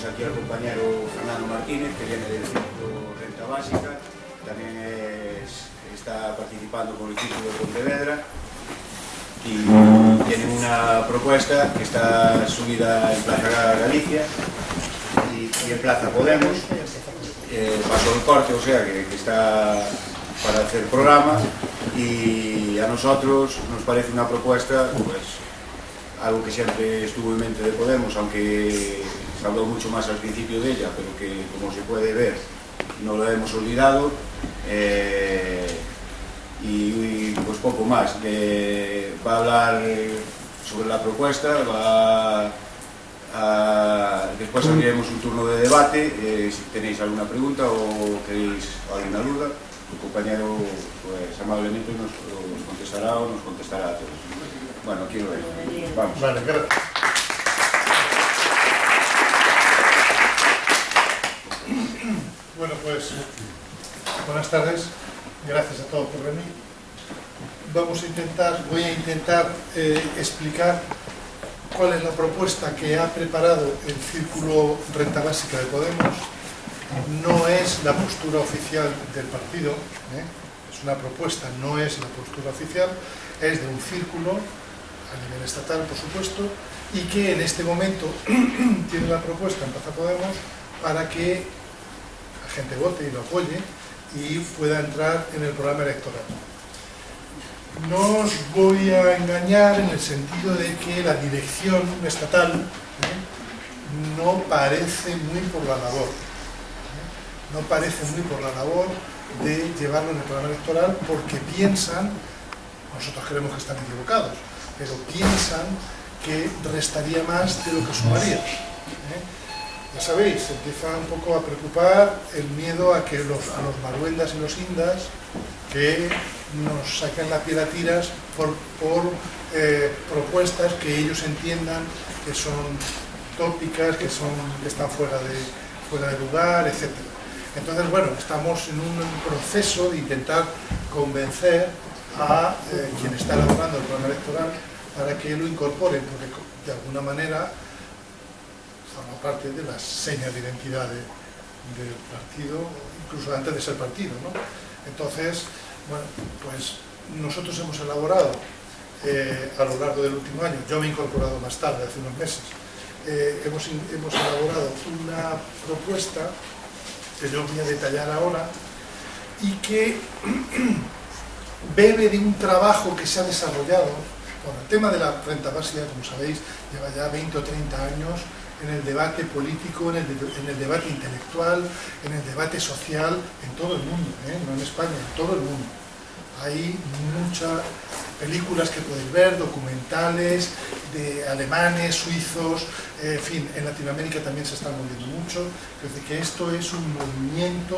aquí al compañero Fernando Martínez, que viene del Círculo Renta Básica, también está participando con el Círculo de Pontevedra y tiene una propuesta que está subida en Plaza Galicia y en Plaza Podemos. Pasó el corte, o sea que está para hacer programa, y a nosotros nos parece una propuesta, pues algo que siempre estuvo en mente de Podemos, aunque se habló mucho más al principio de ella, pero que, como se puede ver, no lo hemos olvidado. Y pues poco más, que va a hablar sobre la propuesta, después abriremos un turno de debate, si tenéis alguna pregunta o queréis alguna duda, el compañero pues amablemente nos contestará o nos contestará a todos. Bueno, aquí lo veis. Vamos. Vale, gracias. Bueno, pues buenas tardes, gracias a todos por venir. Voy a intentar explicar cuál es la propuesta que ha preparado el Círculo Renta Básica de Podemos. No es la postura oficial del partido, es una propuesta, no es la postura oficial, es de un círculo a nivel estatal, por supuesto, y que en este momento tiene la propuesta en Plaza Podemos para que la gente vote y lo apoye y pueda entrar en el programa electoral. No os voy a engañar en el sentido de que la dirección estatal no parece muy por la labor. No parece muy por la labor de llevarlo en el programa electoral, porque piensan, nosotros creemos que están equivocados, pero piensan que restaría más de lo que sumaría. Ya sabéis, se empieza un poco a preocupar el miedo a que a los maruendas y los indas que nos saquen la piel a tiras por propuestas que ellos entiendan que son tópicas, que están fuera de lugar, etc. Entonces, bueno, estamos en un proceso de intentar convencer a quien está elaborando el programa electoral para que lo incorporen, porque de alguna manera forma parte de las señas de identidad del partido, incluso antes de ser partido, ¿no? Entonces, bueno, pues nosotros hemos elaborado a lo largo del último año, yo me he incorporado más tarde, hace unos meses, hemos elaborado una propuesta que yo voy a detallar ahora y que bebe de un trabajo que se ha desarrollado. Bueno, el tema de la renta básica, como sabéis, lleva ya 20 o 30 años en el debate político, en el debate intelectual, en el debate social, en todo el mundo, no en España, en todo el mundo. Hay muchas películas que podéis ver, documentales de alemanes, suizos, en fin, en Latinoamérica también se están moviendo mucho. Es decir, que esto es un movimiento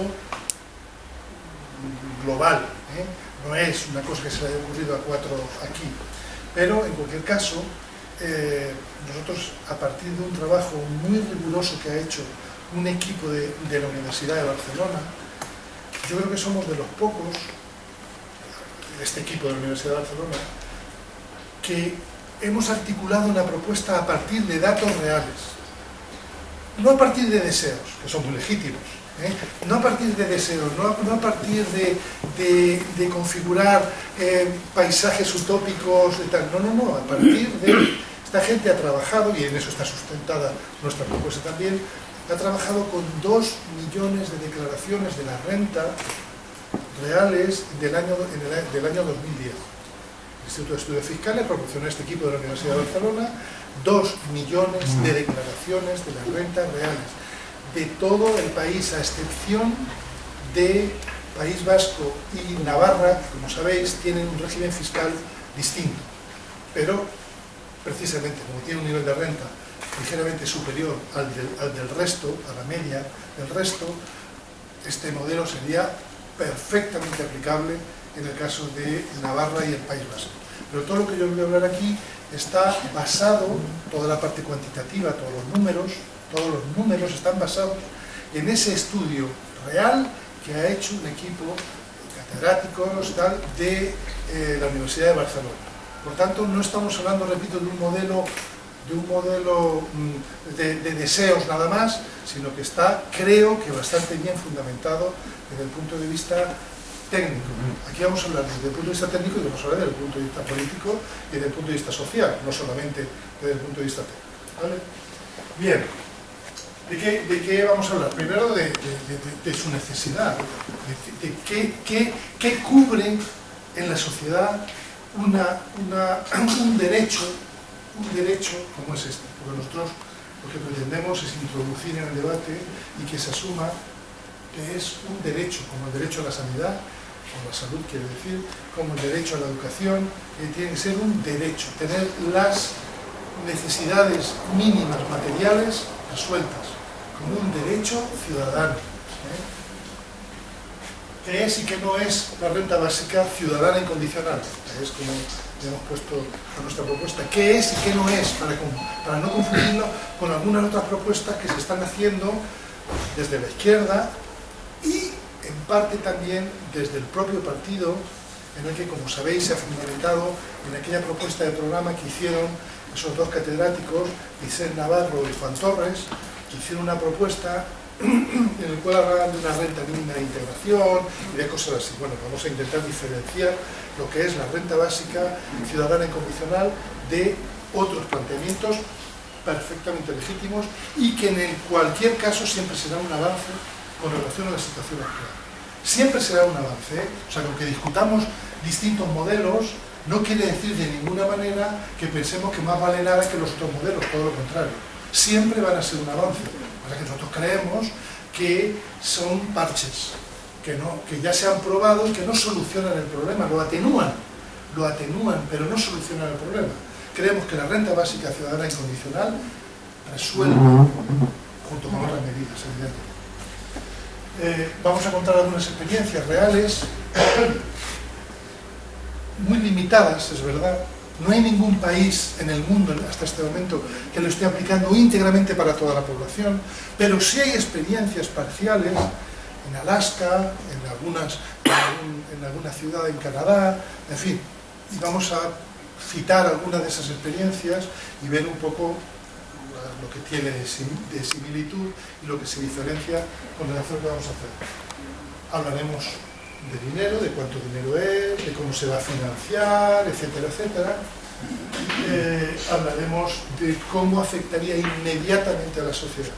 global, no es una cosa que se le haya ocurrido a cuatro aquí. Pero, en cualquier caso, nosotros, a partir de un trabajo muy riguroso que ha hecho un equipo de la Universidad de Barcelona, yo creo que somos de los pocos, este equipo de la Universidad de Barcelona, que hemos articulado una propuesta a partir de datos reales, no a partir de deseos, que son muy legítimos, no a partir de deseos, no a partir de configurar paisajes utópicos, no, a partir de... Esta gente ha trabajado, y en eso está sustentada nuestra propuesta también, ha trabajado con 2 millones de declaraciones de la renta reales del año 2010. El Instituto de Estudios Fiscales proporcionó a este equipo de la Universidad de Barcelona 2 millones de declaraciones de las rentas reales de todo el país, a excepción de País Vasco y Navarra, que, como sabéis, tienen un régimen fiscal distinto, pero precisamente como tiene un nivel de renta ligeramente superior al del resto, a la media del resto, este modelo sería perfectamente aplicable en el caso de Navarra y el País Vasco. Pero todo lo que yo voy a hablar aquí está basado, toda la parte cuantitativa, todos los números están basados en ese estudio real que ha hecho un equipo catedráticos de la Universidad de Barcelona. Por tanto, no estamos hablando, repito, de un modelo de un modelo de deseos nada más, sino que está, creo que bastante bien fundamentado desde el punto de vista técnico. Aquí vamos a hablar desde el punto de vista técnico y vamos a hablar desde el punto de vista político y desde el punto de vista social, no solamente desde el punto de vista técnico. ¿Vale? Bien, ¿de qué vamos a hablar? Primero de su necesidad, de qué cubre en la sociedad un derecho como es este, porque nosotros lo que pretendemos es introducir en el debate y que se asuma que es un derecho, como el derecho a la sanidad, o la salud quiero decir, como el derecho a la educación, que tiene que ser un derecho, tener las necesidades mínimas materiales resueltas, como un derecho ciudadano. ¿Qué es y qué no es la renta básica ciudadana incondicional? Es como le hemos puesto a nuestra propuesta. ¿Qué es y qué no es? Para no confundirlo con algunas otras propuestas que se están haciendo desde la izquierda y en parte también desde el propio partido, en el que, como sabéis, se ha fundamentado en aquella propuesta de programa que hicieron esos dos catedráticos, Vicente Navarro y Juan Torres, que hicieron una propuesta en el cual hablaban de una renta mínima de integración y de cosas así. Bueno, vamos a intentar diferenciar lo que es la renta básica ciudadana incondicional de otros planteamientos perfectamente legítimos y que en cualquier caso siempre será un avance con relación a la situación actual. Siempre será un avance, ¿eh? O sea, que aunque discutamos distintos modelos, no quiere decir de ninguna manera que pensemos que más vale nada que los otros modelos, todo lo contrario. Siempre van a ser un avance. O sea, que nosotros creemos que son parches, que ya se han probado y que no solucionan el problema, lo atenúan, pero no solucionan el problema. Creemos que la renta básica ciudadana incondicional resuelve, junto con otras medidas, evidentemente. Vamos a contar algunas experiencias reales, muy limitadas, es verdad. No hay ningún país en el mundo hasta este momento que lo esté aplicando íntegramente para toda la población, pero sí hay experiencias parciales en Alaska, en alguna ciudad en Canadá, en fin. Y vamos a citar algunas de esas experiencias y ver un poco lo que tiene de similitud y lo que se diferencia con relación a lo que vamos a hacer. Hablaremos de dinero, de cuánto dinero es, de cómo se va a financiar, etcétera, etcétera. Hablaremos de cómo afectaría inmediatamente a la sociedad,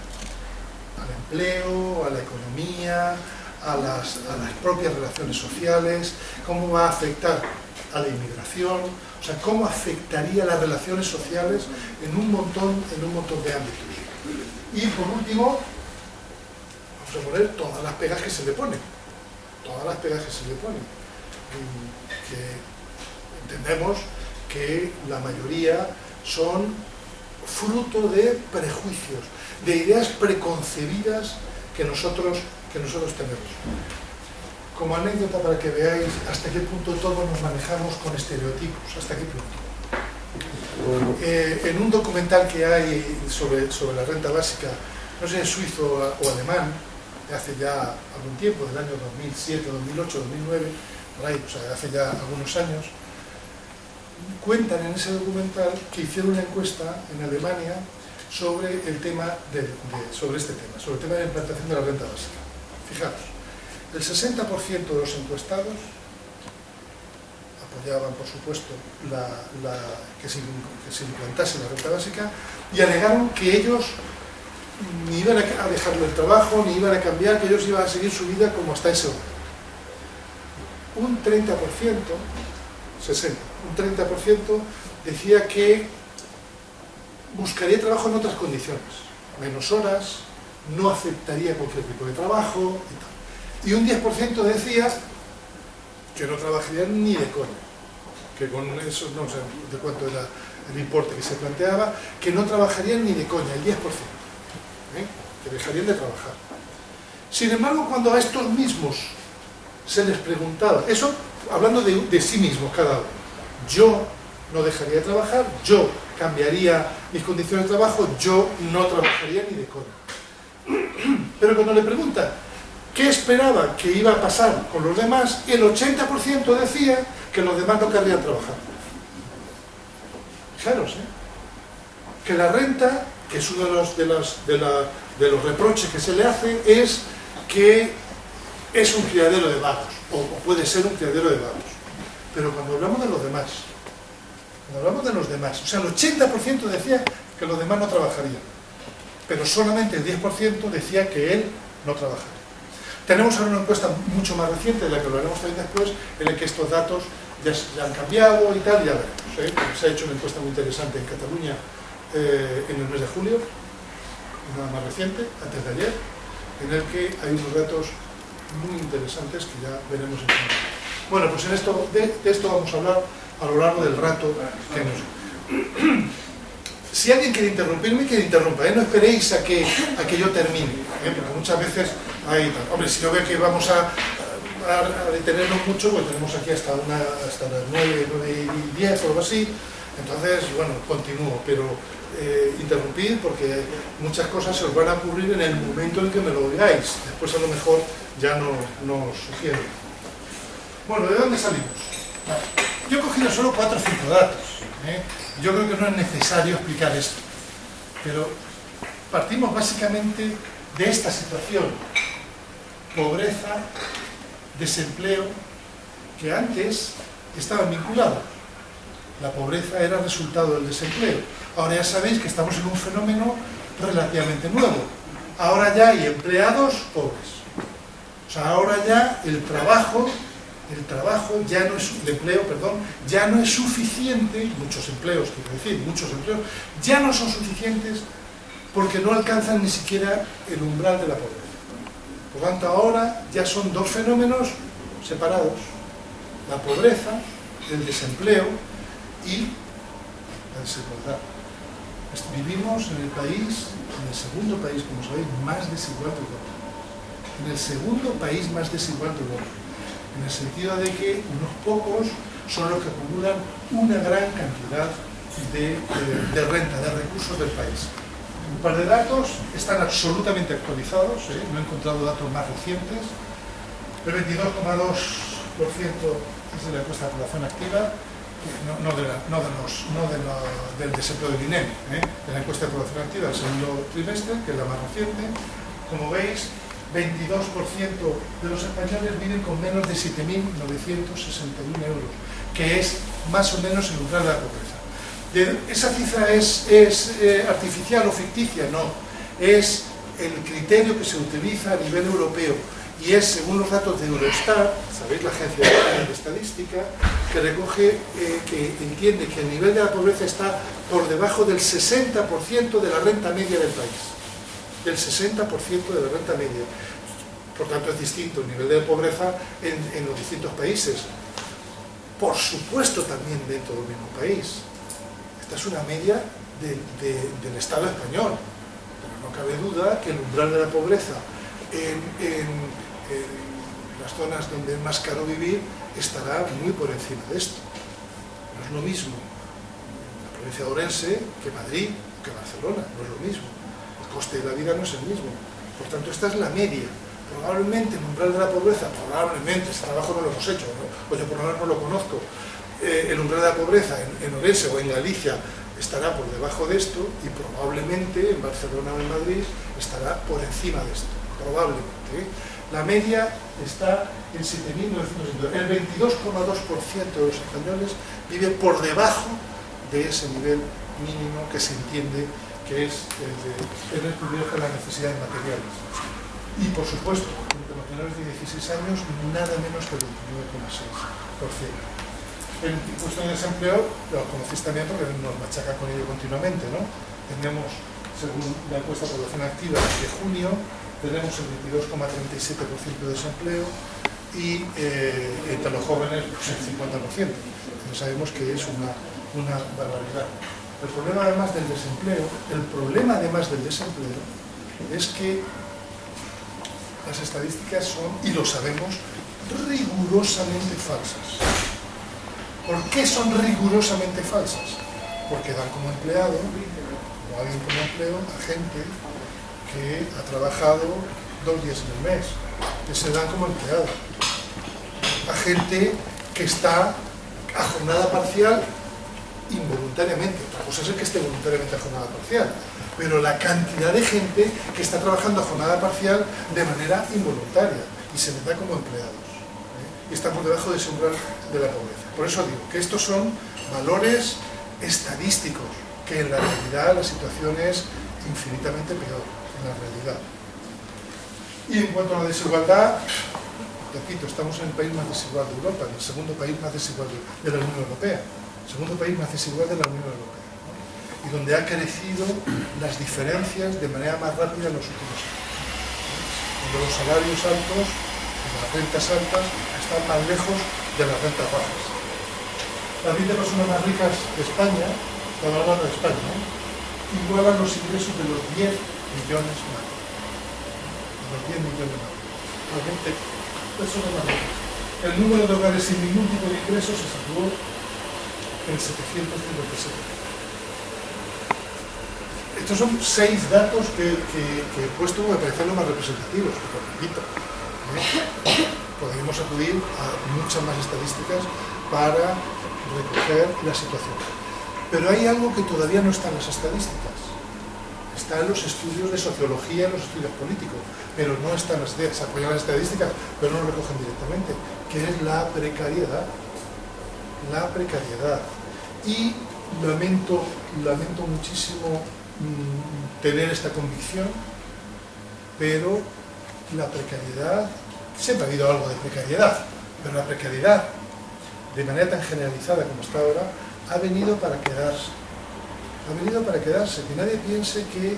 al empleo, a la economía, a las propias relaciones sociales, cómo va a afectar a la inmigración, o sea, cómo afectaría las relaciones sociales en un montón de ámbitos. Y por último, vamos a poner todas las pegas que se le ponen. Que entendemos que la mayoría son fruto de prejuicios, de ideas preconcebidas que nosotros tenemos. Como anécdota para que veáis hasta qué punto todos nos manejamos con estereotipos, hasta qué punto. En un documental que hay sobre la renta básica, no sé, suizo o alemán, de hace ya algún tiempo, del año 2007, 2008, 2009, por ahí, o sea, hace ya algunos años, cuentan en ese documental que hicieron una encuesta en Alemania sobre el tema sobre el tema de la implantación de la renta básica. Fijaros, el 60% de los encuestados apoyaban, por supuesto, que se implantase la renta básica y alegaron que ellos ni iban a dejarle el trabajo, ni iban a cambiar, que ellos iban a seguir su vida como hasta ese momento. Un 30% decía que buscaría trabajo en otras condiciones, menos horas, no aceptaría cualquier tipo de trabajo y tal. Y un 10% decía que no trabajaría ni de coña, que con eso no sé de cuánto era el importe que se planteaba, que no trabajarían ni de coña, el 10%, que dejarían de trabajar. Sin embargo, cuando a estos mismos se les preguntaba, eso hablando de sí mismos cada uno, yo no dejaría de trabajar, yo cambiaría mis condiciones de trabajo, yo no trabajaría ni de coña. Pero cuando le preguntan qué esperaba que iba a pasar con los demás, el 80% decía que los demás no querrían trabajar. Fijaros, que la renta, que es uno de los reproches que se le hacen, es que es un criadero de vagos, o puede ser un criadero de vagos. Pero cuando hablamos de los demás, o sea, el 80% decía que los demás no trabajarían, pero solamente el 10% decía que él no trabajaría. Tenemos ahora una encuesta mucho más reciente, de la que hablaremos también después, en la que estos datos ya han cambiado y tal, ya veremos. Se ha hecho una encuesta muy interesante en Cataluña en el mes de julio, nada más reciente, antes de ayer, en el que hay unos datos muy interesantes que ya veremos en fin. Bueno, pues de esto vamos a hablar a lo largo del rato que nos... Si alguien quiere interrumpirme, que interrumpa, no esperéis a que yo termine, porque muchas veces hay... Hombre, si yo veo que vamos a detenernos mucho, pues tenemos aquí hasta las 9:10 o algo así, entonces, bueno, continúo, pero interrumpid porque muchas cosas se os van a ocurrir en el momento en que me lo digáis, después a lo mejor ya no os sugiero. Bueno, ¿de dónde salimos? Yo he cogido solo 4 o 5 datos, Yo creo que no es necesario explicar esto, pero partimos básicamente de esta situación: pobreza, desempleo, que antes estaban vinculados. La pobreza era resultado del desempleo. Ahora ya sabéis que estamos en un fenómeno relativamente nuevo. Ahora ya hay empleados pobres. O sea, ahora ya el empleo ya no es suficiente, muchos empleos ya no son suficientes porque no alcanzan ni siquiera el umbral de la pobreza. Por lo tanto, ahora ya son 2 fenómenos separados: la pobreza, el desempleo y la desigualdad. Vivimos en el segundo país, como sabéis, más desigual de Europa. En el segundo país más desigual de Europa. En el sentido de que unos pocos son los que acumulan una gran cantidad de renta, de recursos del país. Un par de datos están absolutamente actualizados, no he encontrado datos más recientes. El 22,2% es de la encuesta de población activa, del desempleo del INEM, de la encuesta de población activa del segundo trimestre, que es la más reciente. Como veis, 22% de los españoles viven con menos de 7.961 euros, que es más o menos el umbral de la pobreza. ¿Esa cifra es artificial o ficticia? No, es el criterio que se utiliza a nivel europeo y es según los datos de Eurostat, sabéis, la agencia de estadística, que recoge, que entiende que el nivel de la pobreza está por debajo del 60% de la renta media del país. Del 60% de la renta media. Por tanto, es distinto el nivel de pobreza en los distintos países. Por supuesto, también dentro del mismo país. Esta es una media del Estado español. Pero no cabe duda que el umbral de la pobreza en las zonas donde es más caro vivir estará muy por encima de esto. No es lo mismo la provincia de Orense que Madrid, que Barcelona, no es lo mismo. El coste de la vida no es el mismo. Por tanto, esta es la media. Probablemente el umbral de la pobreza, este trabajo no lo hemos hecho, ¿no? O yo por lo menos no lo conozco, el umbral de la pobreza en Orense o en Galicia estará por debajo de esto y probablemente en Barcelona o en Madrid estará por encima de esto, probablemente. La media está en 7.900 euros. El 22,2% de los españoles vive por debajo de ese nivel mínimo que se entiende que es el de cubierta las necesidades materiales. Y por supuesto, entre los menores de 16 años, nada menos que el 29,6%. En cuestión de desempleo, lo conocéis también porque nos machaca con ello continuamente, ¿no? Tenemos, según la encuesta de población activa de junio, tenemos el 22,37% de desempleo y entre los jóvenes pues, el 50%. Entonces sabemos que es una barbaridad. El problema además del desempleo es que las estadísticas son, y lo sabemos, rigurosamente falsas. ¿Por qué son rigurosamente falsas? Porque dan como empleado, o alguien como empleo, a gente que ha trabajado 2 días en el mes, que se dan como empleado. A gente que está a jornada parcial involuntariamente. Otra cosa es el que esté voluntariamente a jornada parcial, pero la cantidad de gente que está trabajando a jornada parcial de manera involuntaria y se les da como empleados. Y estamos debajo de ese umbral de la pobreza. Por eso digo que estos son valores estadísticos, que en la realidad la situación es infinitamente peor, en la realidad. Y en cuanto a la desigualdad, repito, estamos en el país más desigual de Europa, en el segundo país más desigual de la Unión Europea, el segundo país más desigual de la Unión Europea, ¿no? Y donde han crecido las diferencias de manera más rápida en los últimos años, ¿no? Donde los salarios altos, las rentas altas, están más lejos de las rentas bajas. Las 20 personas más ricas de España, estamos hablando de España, ¿no?, igualan los ingresos de los 10 millones más. Los 10 millones más. Las 20 personas más ricas. El número de hogares sin ningún tipo de ingresos se situó en 757. Estos son 6 datos que he puesto que me parecen los más representativos, pero repito, podríamos acudir a muchas más estadísticas para recoger la situación. Pero hay algo que todavía no está en las estadísticas. Está en los estudios de sociología, en los estudios políticos, pero no están las ideas. Se apoyan las estadísticas, pero no lo recogen directamente, que es la precariedad. La precariedad. Y lamento muchísimo tener esta convicción, pero la precariedad, siempre ha habido algo de precariedad, pero la precariedad, de manera tan generalizada como está ahora, ha venido para quedarse. Ha venido para quedarse. Que nadie piense que,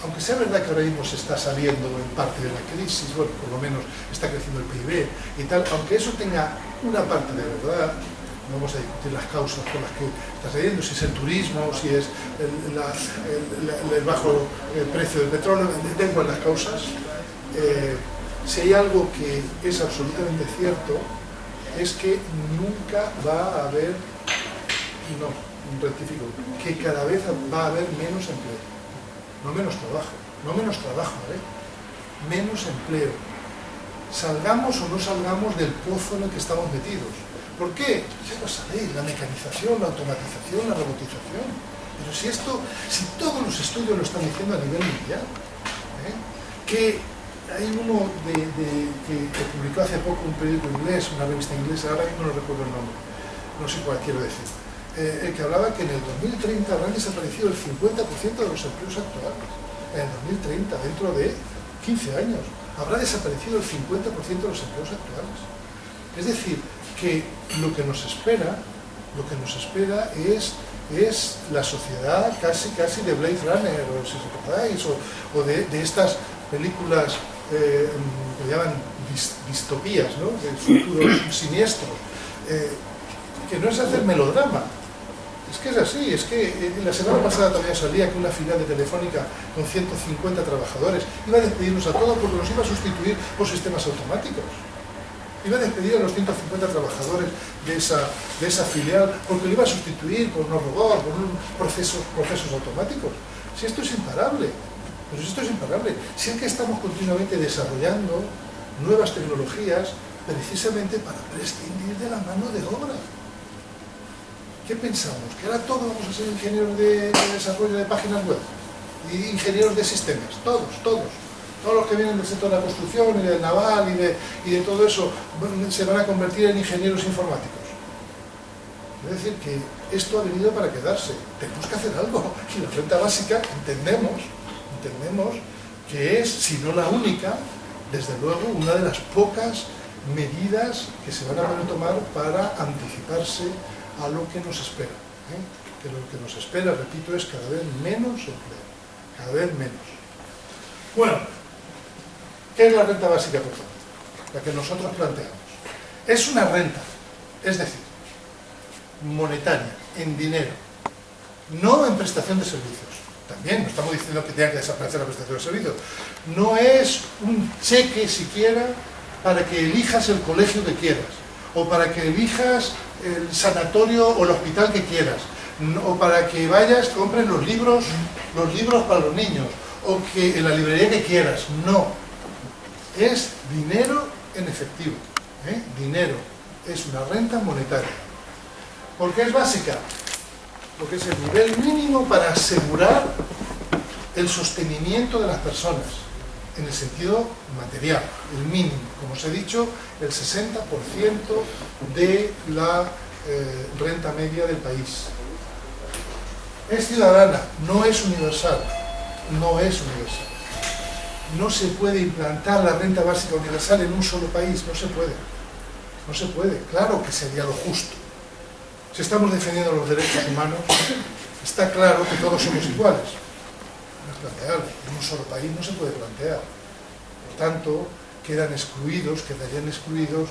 aunque sea verdad que ahora mismo se está saliendo en parte de la crisis, bueno, por lo menos está creciendo el PIB y tal, aunque eso tenga una parte de verdad, no vamos a discutir las causas por las que está saliendo, si es el turismo, si es el bajo precio del petróleo, tengo las causas. Si hay algo que es absolutamente cierto, es que nunca va a haber, no, rectifico, que cada vez va a haber menos empleo, no menos trabajo, menos empleo. Salgamos o no salgamos del pozo en el que estamos metidos. ¿Por qué? Ya lo sabéis, la mecanización, la automatización, la robotización. Pero si todos los estudios lo están diciendo a nivel mundial, que hay uno que publicó hace poco un periódico inglés, una revista inglesa, ahora mismo no recuerdo el nombre, no sé cuál quiero decir, que hablaba que en el 2030 habrán desaparecido el 50% de los empleos actuales. En el 2030, dentro de 15 años, habrá desaparecido el 50% de los empleos actuales. Es decir, que lo que nos espera es la sociedad casi de Blade Runner, o si recordáis, o de estas películas que llaman distopías, ¿no?, de futuros siniestros, que no es hacer melodrama. Es que es así, es que la semana pasada todavía salía que una filial de Telefónica con 150 trabajadores iba a despedirnos a todos porque los iba a sustituir por sistemas automáticos. Iba a despedir a los 150 trabajadores de esa filial porque lo iba a sustituir por unos robots, por procesos automáticos. Si esto es imparable, pero si esto es imparable, si es que estamos continuamente desarrollando nuevas tecnologías precisamente para prescindir de la mano de obra. ¿Qué pensamos? ¿Que ahora todos vamos a ser ingenieros de desarrollo de páginas web? Y ingenieros de sistemas, todos los que vienen del sector de la construcción y del naval y de todo eso se van a convertir en ingenieros informáticos. Es decir, que esto ha venido para quedarse. Tenemos que hacer algo. Y la renta básica entendemos que es, si no la única, desde luego una de las pocas medidas que se van a poder tomar para anticiparse a lo que nos espera. Que lo que nos espera, repito, es cada vez menos empleo. Cada vez menos. Bueno, ¿qué es la renta básica, por favor? La que nosotros planteamos. Es una renta, es decir, monetaria, en dinero, no en prestación de servicios. También no estamos diciendo que tenga que desaparecer la prestación de servicios. No es un cheque siquiera para que elijas el colegio que quieras, o para que elijas el sanatorio o el hospital que quieras, o para que vayas, compres los libros para los niños, o que en la librería que quieras. No. Es dinero en efectivo. Dinero. Es una renta monetaria. ¿Por qué es básica? lo que es el nivel mínimo para asegurar el sostenimiento de las personas, en el sentido material, el mínimo, como os he dicho, el 60% de la renta media del país. Es ciudadana, no es universal, no es universal. No se puede implantar la renta básica universal en un solo país, no se puede. No se puede, claro que sería lo justo. Si estamos defendiendo los derechos humanos, está claro que todos somos iguales. No es planteable, en un solo país no se puede plantear. Por tanto, quedarían excluidos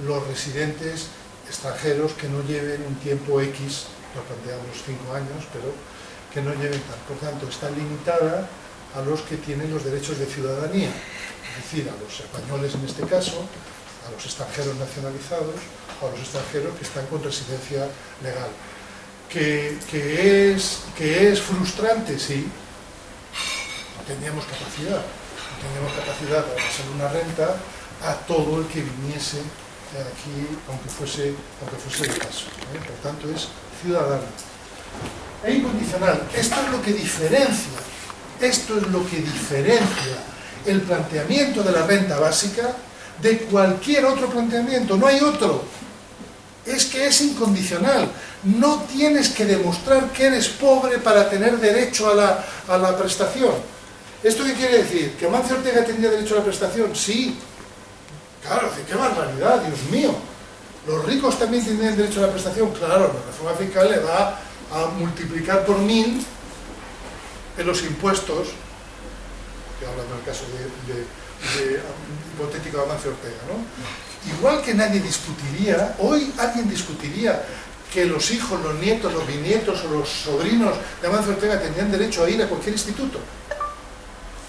los residentes extranjeros que no lleven un tiempo X, lo planteamos 5 años, pero que no lleven tal. Por tanto, está limitada a los que tienen los derechos de ciudadanía, es decir, a los españoles en este caso, a los extranjeros nacionalizados, o a los extranjeros que están con residencia legal. ¿Que es frustrante? Sí. No teníamos capacidad para pasar una renta a todo el que viniese aquí, aunque fuese el caso. Por tanto, es ciudadana. E incondicional. Esto es lo que diferencia el planteamiento de la renta básica de cualquier otro planteamiento. No hay otro. Es que es incondicional. No tienes que demostrar que eres pobre para tener derecho a la prestación. ¿Esto qué quiere decir? ¿Que Amancio Ortega tendría derecho a la prestación? Sí. Claro, qué barbaridad, Dios mío. ¿Los ricos también tendrían derecho a la prestación? Claro, la reforma fiscal le va a multiplicar por 1000 en los impuestos, que hablan del caso de hipotético Amancio Ortega, ¿no? Igual que nadie discutiría, hoy alguien discutiría que los hijos, los nietos, los bisnietos o los sobrinos de Amancio Ortega tendrían derecho a ir a cualquier instituto,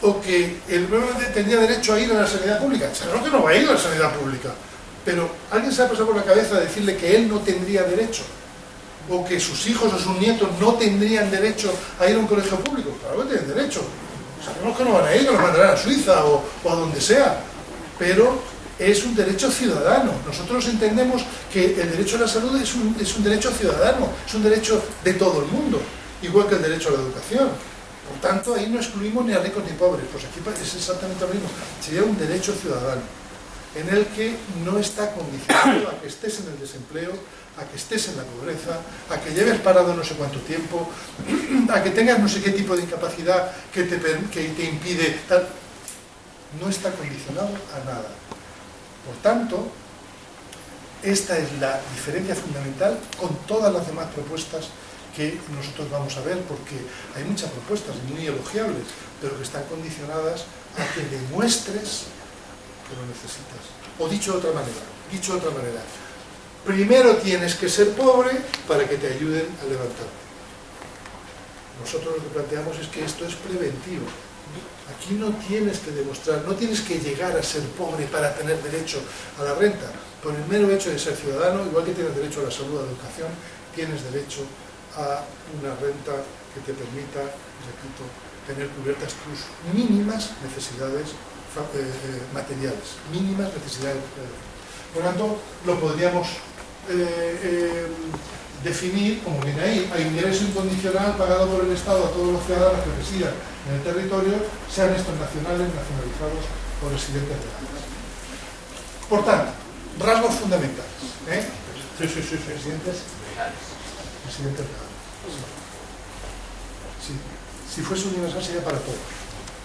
o que el pueblo tendría derecho a ir a la sanidad pública. Claro que no va a ir a la sanidad pública, pero ¿alguien se ha pasado por la cabeza decirle que él no tendría derecho? O que sus hijos o sus nietos no tendrían derecho a ir a un colegio público. Claro que tienen derecho. Sabemos que no van a ir, que los mandarán a Suiza o a donde sea, pero es un derecho ciudadano. Nosotros entendemos que el derecho a la salud es un derecho ciudadano, es un derecho de todo el mundo, igual que el derecho a la educación. Por tanto, ahí no excluimos ni a ricos ni pobres, pues aquí es exactamente lo mismo. Sería un derecho ciudadano, en el que no está condicionado a que estés en el desempleo, a que estés en la pobreza, a que lleves parado no sé cuánto tiempo, a que tengas no sé qué tipo de incapacidad que te impide tal. No está condicionado a nada. Por tanto, esta es la diferencia fundamental con todas las demás propuestas que nosotros vamos a ver, porque hay muchas propuestas muy elogiables, pero que están condicionadas a que demuestres que lo necesitas. O dicho de otra manera, primero tienes que ser pobre para que te ayuden a levantarte. Nosotros lo que planteamos es que esto es preventivo. Aquí no tienes que demostrar, no tienes que llegar a ser pobre para tener derecho a la renta. Por el mero hecho de ser ciudadano, igual que tienes derecho a la salud, a la educación, tienes derecho a una renta que te permita, repito, tener cubiertas tus mínimas necesidades materiales, mínimas necesidades materiales. Por lo tanto, lo podríamos definir, como viene ahí, a ingreso incondicional pagado por el Estado a todos los ciudadanos que residan en el territorio, sean estos nacionales, nacionalizados o residentes legales. Por tanto, rasgos fundamentales. Residentes legales. Sí. Si fuese universal sería para todos.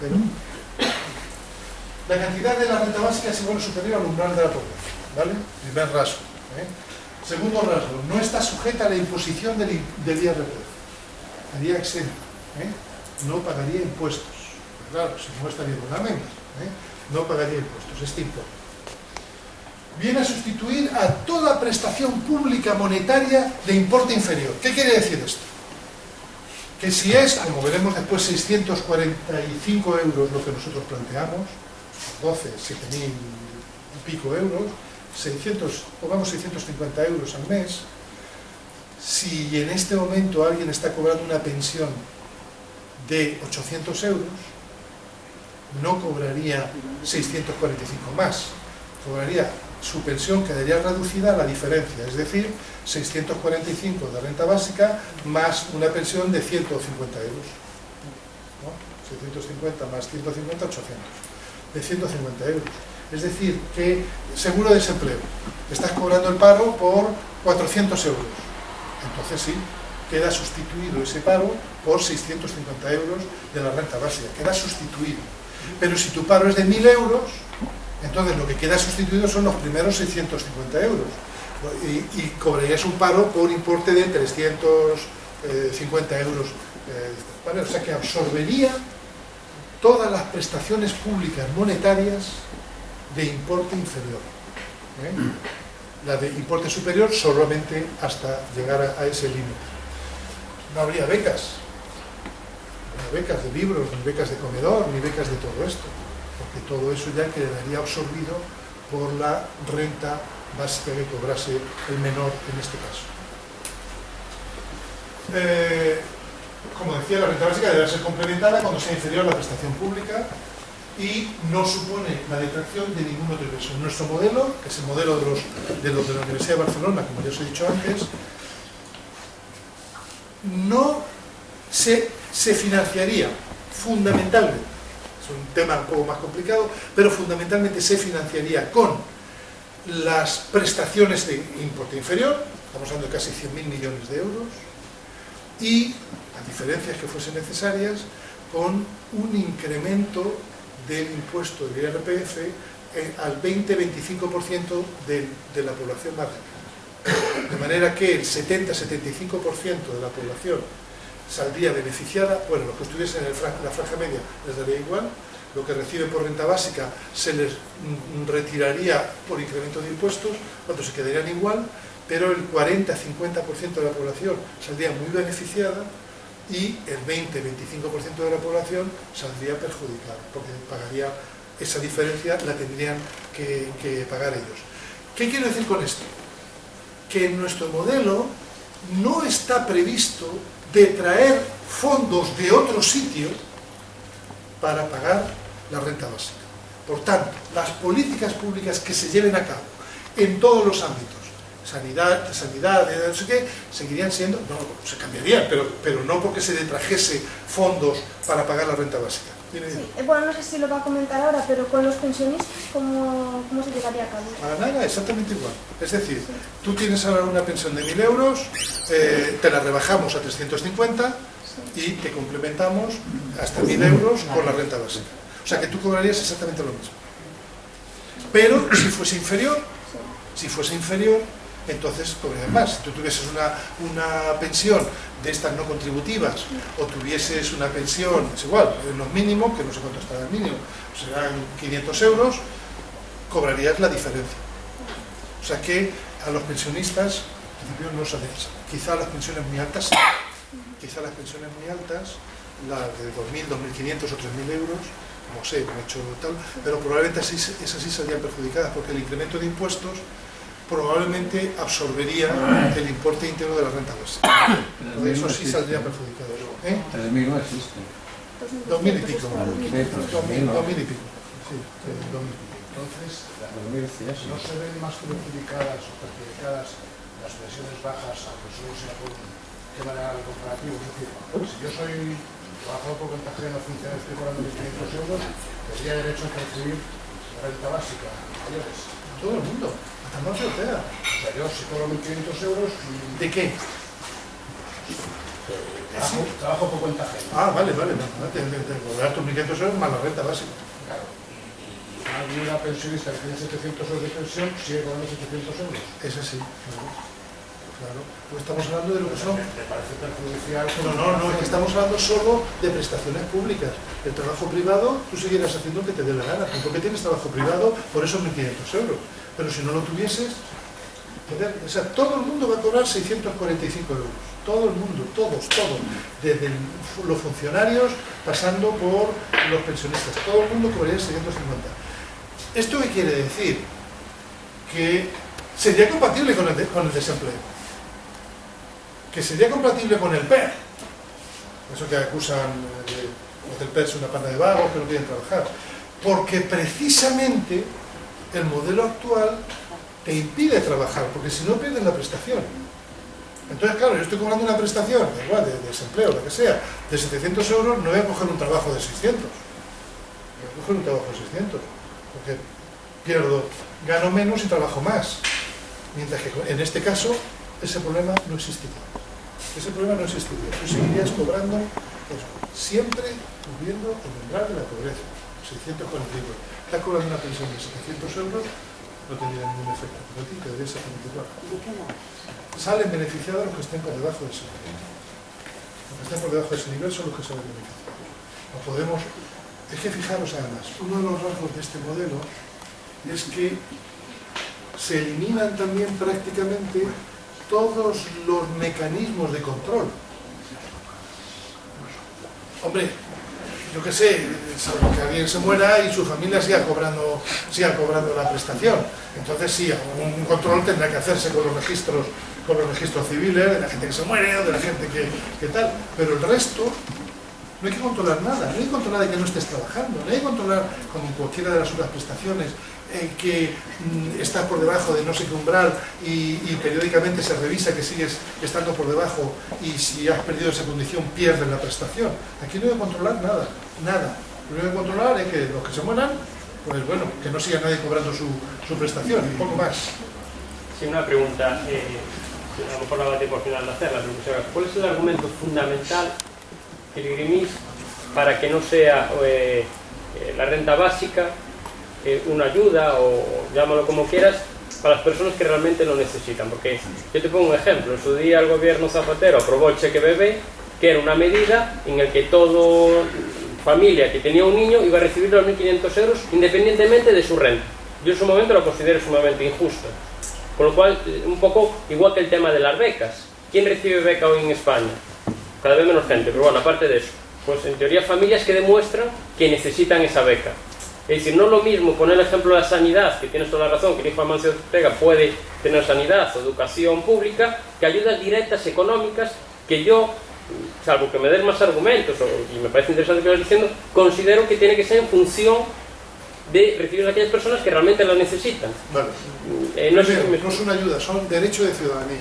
Pero la cantidad de la renta básica es igual o superior al umbral de la pobreza. ¿Vale? Primer rasgo. Segundo rasgo, no está sujeta a la imposición del IRPF. Estaría exento. No pagaría impuestos. Claro, si no estaría con la MEMA. No pagaría impuestos, este impuesto. Viene a sustituir a toda prestación pública monetaria de importe inferior. ¿Qué quiere decir esto? Que si es, como veremos después, 645 euros lo que nosotros planteamos, 12, 7.000 y pico euros, pongamos 650 euros al mes, si en este momento alguien está cobrando una pensión de 800 euros, no cobraría 645 más, cobraría su pensión quedaría reducida a la diferencia, es decir, 645 de renta básica más una pensión de 150 euros, ¿no? 650 más 150, 800, de 150 euros. Es decir, que seguro de desempleo, estás cobrando el paro por 400 euros, entonces sí, queda sustituido ese paro por 650 euros de la renta básica, queda sustituido. Pero si tu paro es de 1000 euros, entonces lo que queda sustituido son los primeros 650 euros. Y cobrarías un paro por importe de 350 euros. ¿Vale? O sea que absorbería todas las prestaciones públicas monetarias de importe inferior. La de importe superior solamente hasta llegar a ese límite. No habría becas. No becas de libros, ni becas de comedor, ni becas de todo esto. Porque todo eso ya quedaría absorbido por la renta básica que cobrase el menor en este caso. Como decía, la renta básica deberá ser complementada cuando sea inferior a la prestación pública y no supone la detracción de ningún otro ingreso. Nuestro modelo, que es el modelo de los de la Universidad de Barcelona, como ya os he dicho antes, no se financiaría fundamentalmente, es un tema un poco más complicado, pero fundamentalmente se financiaría con las prestaciones de importe inferior, estamos hablando de casi 100.000 millones de euros, y, a diferencias que fuesen necesarias, con un incremento del impuesto del IRPF al 20-25% de la población más rica. De manera que el 70-75% de la población saldría beneficiada. Bueno, los que estuviesen en la franja media les daría igual, lo que reciben por renta básica se les retiraría por incremento de impuestos, cuando se quedarían igual, pero el 40-50% de la población saldría muy beneficiada y el 20-25% de la población saldría perjudicada, porque pagaría esa diferencia, la tendrían que pagar ellos. ¿Qué quiero decir con esto? Que en nuestro modelo no está previsto de traer fondos de otro sitio para pagar la renta básica. Por tanto, las políticas públicas que se lleven a cabo en todos los ámbitos, sanidad, no sé qué, seguirían siendo, no, se cambiarían, pero no porque se detrajese fondos para pagar la renta básica. Sí. Bueno, no sé si lo va a comentar ahora, pero con los pensionistas, ¿cómo se llevaría a cabo? Para nada, exactamente igual. Es decir, sí, tú tienes ahora una pensión de 1.000 euros, te la rebajamos a 350 sí, y te complementamos hasta 1.000 euros con la renta básica. O sea que tú cobrarías exactamente lo mismo. Pero si fuese inferior, entonces cobrarías más. Si tú tuvieses una pensión de estas no contributivas o tuvieses una pensión, es igual, en los mínimos, que no sé cuánto estará el mínimo, serán 500 euros, cobrarías la diferencia. O sea que a los pensionistas, en principio no se hace eso. Quizá las pensiones muy altas, quizá las pensiones muy altas, las de 2.000, 2.500 o 3.000 euros, no sé, no he hecho tal, pero probablemente esas sí serían perjudicadas, porque el incremento de impuestos probablemente absorbería el importe íntegro de la renta básica. Eso sí saldría perjudicado. 3.000 no existe. 2.000 y pico. 2.000 y pico. Sí, 2.000 y pico. Entonces, no se ven más perjudicadas o perjudicadas las pensiones bajas, aunque solo sea por un tema legal comparativo. Es decir, si yo soy trabajador por cuenta ajena, funcionario, estoy cobrando 1.500 euros, tendría derecho a recibir renta básica mayores. Todo el mundo. La norma europea. O sea, yo si cobro 1.500 euros... ¿De qué? Trabajo por cuenta ajena. Ah, vale. Te cobrar tus 1.500 euros más la renta básica. Claro. Y una pensionista que tiene 700 euros de pensión sigue cobrando 700 euros. Ese sí, claro. Pues estamos hablando de lo que son... Me parece perjudicial... No, es que estamos hablando solo de prestaciones públicas. El trabajo privado, tú seguirás haciendo lo que te dé la gana. Porque tienes trabajo privado por esos 1.500 euros. Pero si no lo tuvieses, o sea, todo el mundo va a cobrar 645 euros. Todo el mundo, todos. Desde los funcionarios, pasando por los pensionistas. Todo el mundo cobraría 650. ¿Esto qué quiere decir? Que sería compatible con el desempleo. Que sería compatible con el PER. Eso que acusan el PER es una panda de vagos que no quieren trabajar. Porque precisamente el modelo actual te impide trabajar, porque si no pierdes la prestación. Entonces, claro, yo estoy cobrando una prestación, da igual, de desempleo, lo que sea, de 700 euros, no voy a coger un trabajo de 600. Voy a coger un trabajo de 600, porque gano menos y trabajo más. Mientras que en este caso, ese problema no existiría. Ese problema no existiría. Tú seguirías cobrando eso, siempre cubriendo el umbral de la pobreza. 645. Estás cobrando una pensión de 700 euros, no tendría ningún efecto. Pero a ti te debería ser 24. Salen beneficiados los que estén por debajo de ese nivel. Los que estén por debajo de ese nivel son los que salen beneficiados. No podemos... Es que fijaros además, uno de los rasgos de este modelo es que se eliminan también prácticamente todos los mecanismos de control. Hombre, yo qué sé, salvo que alguien se muera y su familia siga cobrando la prestación. Entonces sí, un control tendrá que hacerse con los registros civiles, de la gente que se muere o de la gente que tal. Pero el resto, no hay que controlar nada. No hay que controlar de que no estés trabajando. No hay que controlar, como en cualquiera de las otras prestaciones, que estás por debajo de no sé qué umbral y periódicamente se revisa que sigues estando por debajo y si has perdido esa condición pierdes la prestación. Aquí no hay que controlar nada. Lo que hay que controlar es que los que se mueran, pues bueno, que no siga nadie cobrando su prestación, un poco más. Sí, una pregunta, a lo mejor la bate por final de hacerla, pero ¿cuál es el argumento fundamental que esgrimís para que no sea la renta básica una ayuda, o llámalo como quieras, para las personas que realmente lo necesitan? Porque yo te pongo un ejemplo. En su día el gobierno Zapatero aprobó el cheque bebé, que era una medida en la que toda familia que tenía un niño iba a recibir los 1.500 euros independientemente de su renta. Yo en su momento lo considero sumamente injusto. Con lo cual, un poco igual que el tema de las becas. ¿Quién recibe beca hoy en España? Cada vez menos gente, pero bueno, aparte de eso, pues en teoría familias que demuestran que necesitan esa beca. Es decir, no es lo mismo poner el ejemplo de la sanidad, que tienes toda la razón, que el hijo de Amancio Ortega puede tener sanidad o educación pública, que ayudas directas económicas que yo, salvo que me des más argumentos, y me parece interesante lo que estás diciendo, considero que tiene que ser en función de recibir a aquellas personas que realmente las necesitan. Vale. No son ayudas, son derecho de ciudadanía.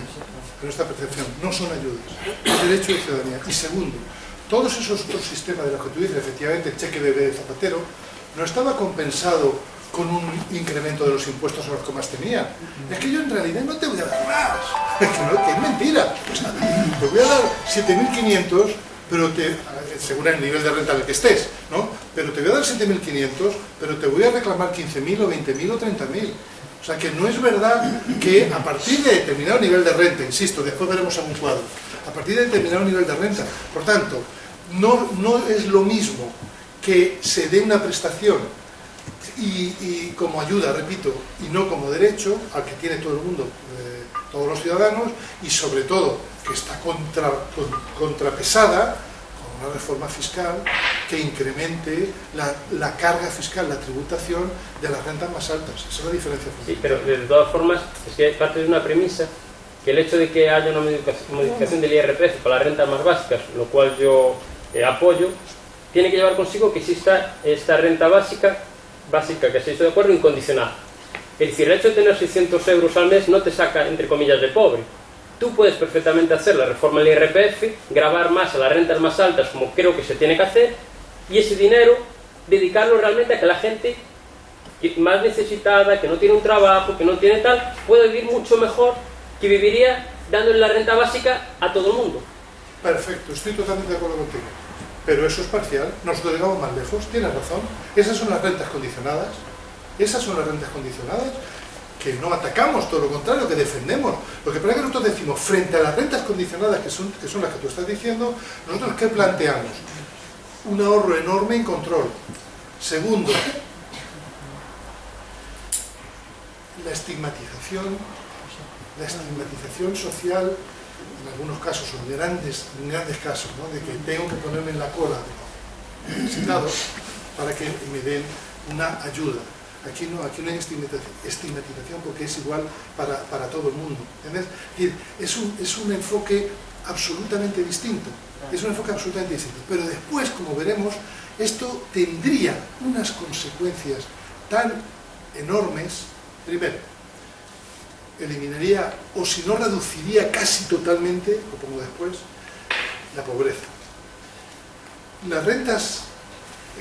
Pero esta percepción, no son ayudas, es derecho de ciudadanía. Y segundo, todos esos otros sistemas de los que tú dices, efectivamente el cheque de Zapatero, no estaba compensado con un incremento de los impuestos a los que más tenían. Es que yo en realidad no te voy a dar más. Es que es mentira. O sea, te voy a dar 7.500, pero según el nivel de renta en el que estés, ¿no? Pero te voy a dar 7.500, pero te voy a reclamar 15.000 o 20.000 o 30.000. O sea que no es verdad que a partir de determinado nivel de renta, insisto, después veremos algún cuadro, a partir de determinado nivel de renta, por tanto, no es lo mismo que se dé una prestación y como ayuda, repito, y no como derecho al que tiene todo el mundo, todos los ciudadanos, y sobre todo que está contrapesada con una reforma fiscal que incremente la carga fiscal, la tributación de las rentas más altas. Esa es la diferencia fundamental. Sí, pero de todas formas, es que parte de una premisa que el hecho de que haya una modificación del IRPF para las rentas más básicas, lo cual yo apoyo, tiene que llevar consigo que exista esta renta básica que se hizo de acuerdo, incondicional. Es decir, el hecho de tener 600 euros al mes no te saca, entre comillas, de pobre. Tú puedes perfectamente hacer la reforma del IRPF, gravar más a las rentas más altas, como creo que se tiene que hacer, y ese dinero dedicarlo realmente a que la gente más necesitada, que no tiene un trabajo, que no tiene tal, pueda vivir mucho mejor que viviría dándole la renta básica a todo el mundo. Perfecto, estoy totalmente de acuerdo contigo. Pero eso es parcial, nosotros llegamos más lejos, tienes razón. Esas son las rentas condicionadas, que no atacamos, todo lo contrario, que defendemos. Lo que pasa es que nosotros decimos, frente a las rentas condicionadas, que son las que tú estás diciendo, nosotros ¿qué planteamos? Un ahorro enorme en control. Segundo, la estigmatización social, en algunos casos, o en grandes casos, ¿no? De que tengo que ponerme en la cola de los necesitados para que me den una ayuda. Aquí no hay estigmatización porque es igual para todo el mundo. Es un enfoque absolutamente distinto. Pero después, como veremos, esto tendría unas consecuencias tan enormes. Primero, eliminaría, o si no reduciría casi totalmente, lo pongo después, la pobreza. Las rentas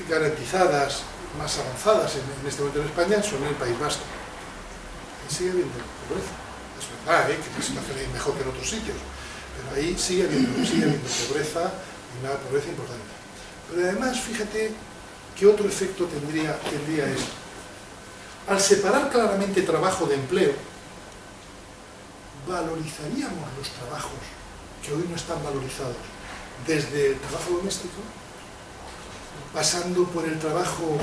garantizadas más avanzadas en este momento en España son en el País Vasco. Ahí sigue habiendo pobreza. Es verdad, que la situación es mejor que en otros sitios, pero ahí sigue habiendo pobreza, y una pobreza importante. Pero además, fíjate qué otro efecto tendría esto. Al separar claramente trabajo de empleo, valorizaríamos los trabajos que hoy no están valorizados, desde el trabajo doméstico, pasando por el trabajo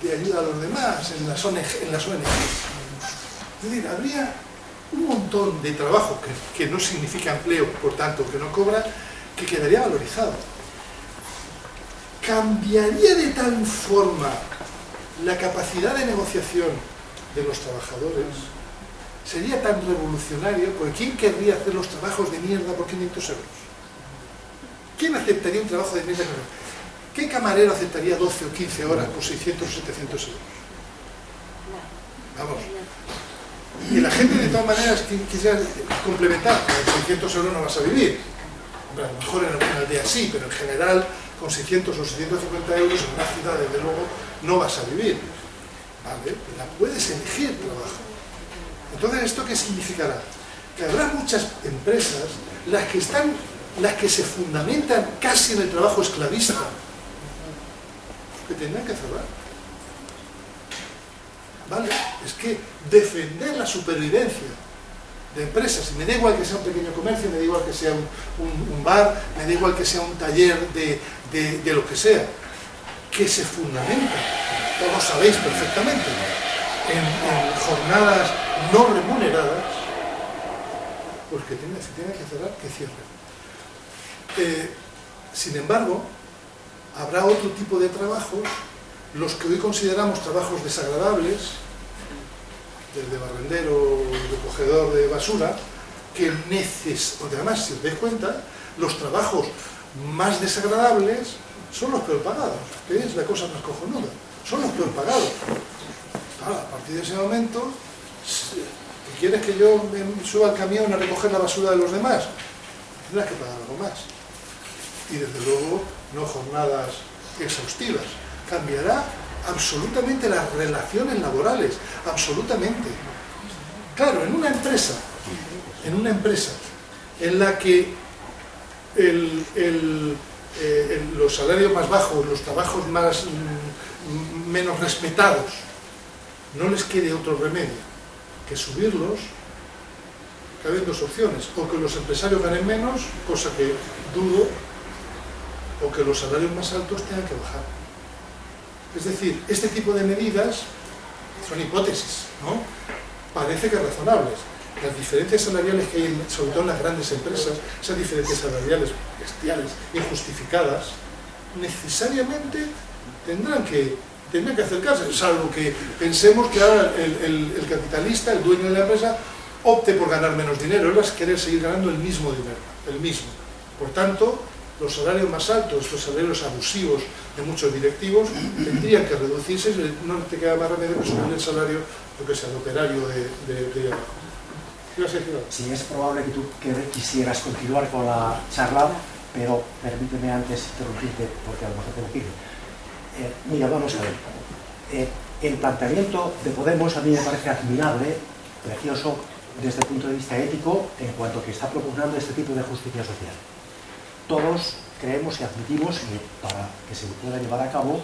de ayuda a los demás, en las ONG. Es decir, habría un montón de trabajo que no significa empleo, por tanto, que no cobra, que quedaría valorizado. Cambiaría de tal forma la capacidad de negociación de los trabajadores, sería tan revolucionario, porque ¿quién querría hacer los trabajos de mierda por 500 euros? ¿Quién aceptaría un trabajo de mierda? ¿Qué camarero aceptaría 12 o 15 horas por 600 o 700 euros? Vamos. Y la gente, de todas maneras, quisiera complementar. Con 600 euros no vas a vivir. A lo mejor en alguna aldea sí, pero en general, con 600 o 650 euros en una ciudad, desde luego, no vas a vivir. ¿Vale? La puedes elegir trabajo. Entonces, ¿esto qué significará? Que habrá muchas empresas, las que se fundamentan casi en el trabajo esclavista, que tendrán que cerrar. ¿Vale? Es que defender la supervivencia de empresas, y me da igual que sea un pequeño comercio, me da igual que sea un bar, me da igual que sea un taller de lo que sea, que se fundamenta, todos sabéis perfectamente, en jornadas no remuneradas, pues que tiene que cerrar, que cierre. Sin embargo, habrá otro tipo de trabajos, los que hoy consideramos trabajos desagradables, desde barrendero, recogedor de basura, que porque además, si os dais cuenta, los trabajos más desagradables son los peor pagados, que es la cosa más cojonuda, son los peor pagados. Claro, a partir de ese momento, ¿quieres que yo me suba al camión a recoger la basura de los demás? Tendrás que pagar algo más. Y desde luego, no jornadas exhaustivas. Cambiará absolutamente las relaciones laborales, absolutamente. Claro, en una empresa en la que los salarios más bajos, los trabajos menos respetados, no les quede otro remedio que subirlos, caben dos opciones: o que los empresarios ganen menos, cosa que dudo, o que los salarios más altos tengan que bajar. Es decir, este tipo de medidas son hipótesis, ¿no? Parece que razonables. Las diferencias salariales que hay, sobre todo en las grandes empresas, esas diferencias salariales bestiales, injustificadas, necesariamente tendrán que acercarse, salvo que pensemos que ahora el capitalista, el dueño de la empresa, opte por ganar menos dinero. Él va a querer seguir ganando el mismo dinero, el mismo. Por tanto, los salarios más altos, estos salarios abusivos de muchos directivos, tendrían que reducirse, no te queda más remedio que subir el salario, lo que sea, el operario de abajo. ¿Qué vas a decir? Sí, es probable que tú quisieras continuar con la charla, pero permíteme antes interrumpirte, porque a lo mejor tengo que ir. Mira, vamos a ver. El planteamiento de Podemos a mí me parece admirable, precioso, desde el punto de vista ético, en cuanto que está propugnando este tipo de justicia social. Todos creemos y admitimos que para que se pueda llevar a cabo,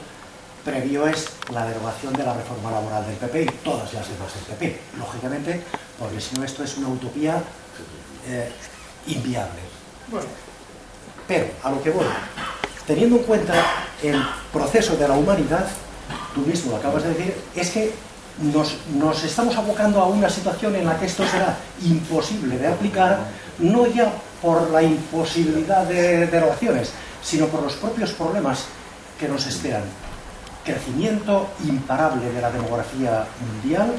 previo es la derogación de la reforma laboral del PP y todas las demás del PP, lógicamente, porque si no esto es una utopía inviable. Bueno. Pero, a lo que voy, teniendo en cuenta el proceso de la humanidad, tú mismo lo acabas de decir, es que nos estamos abocando a una situación en la que esto será imposible de aplicar, no ya por la imposibilidad de derogaciones, sino por los propios problemas que nos esperan. Crecimiento imparable de la demografía mundial,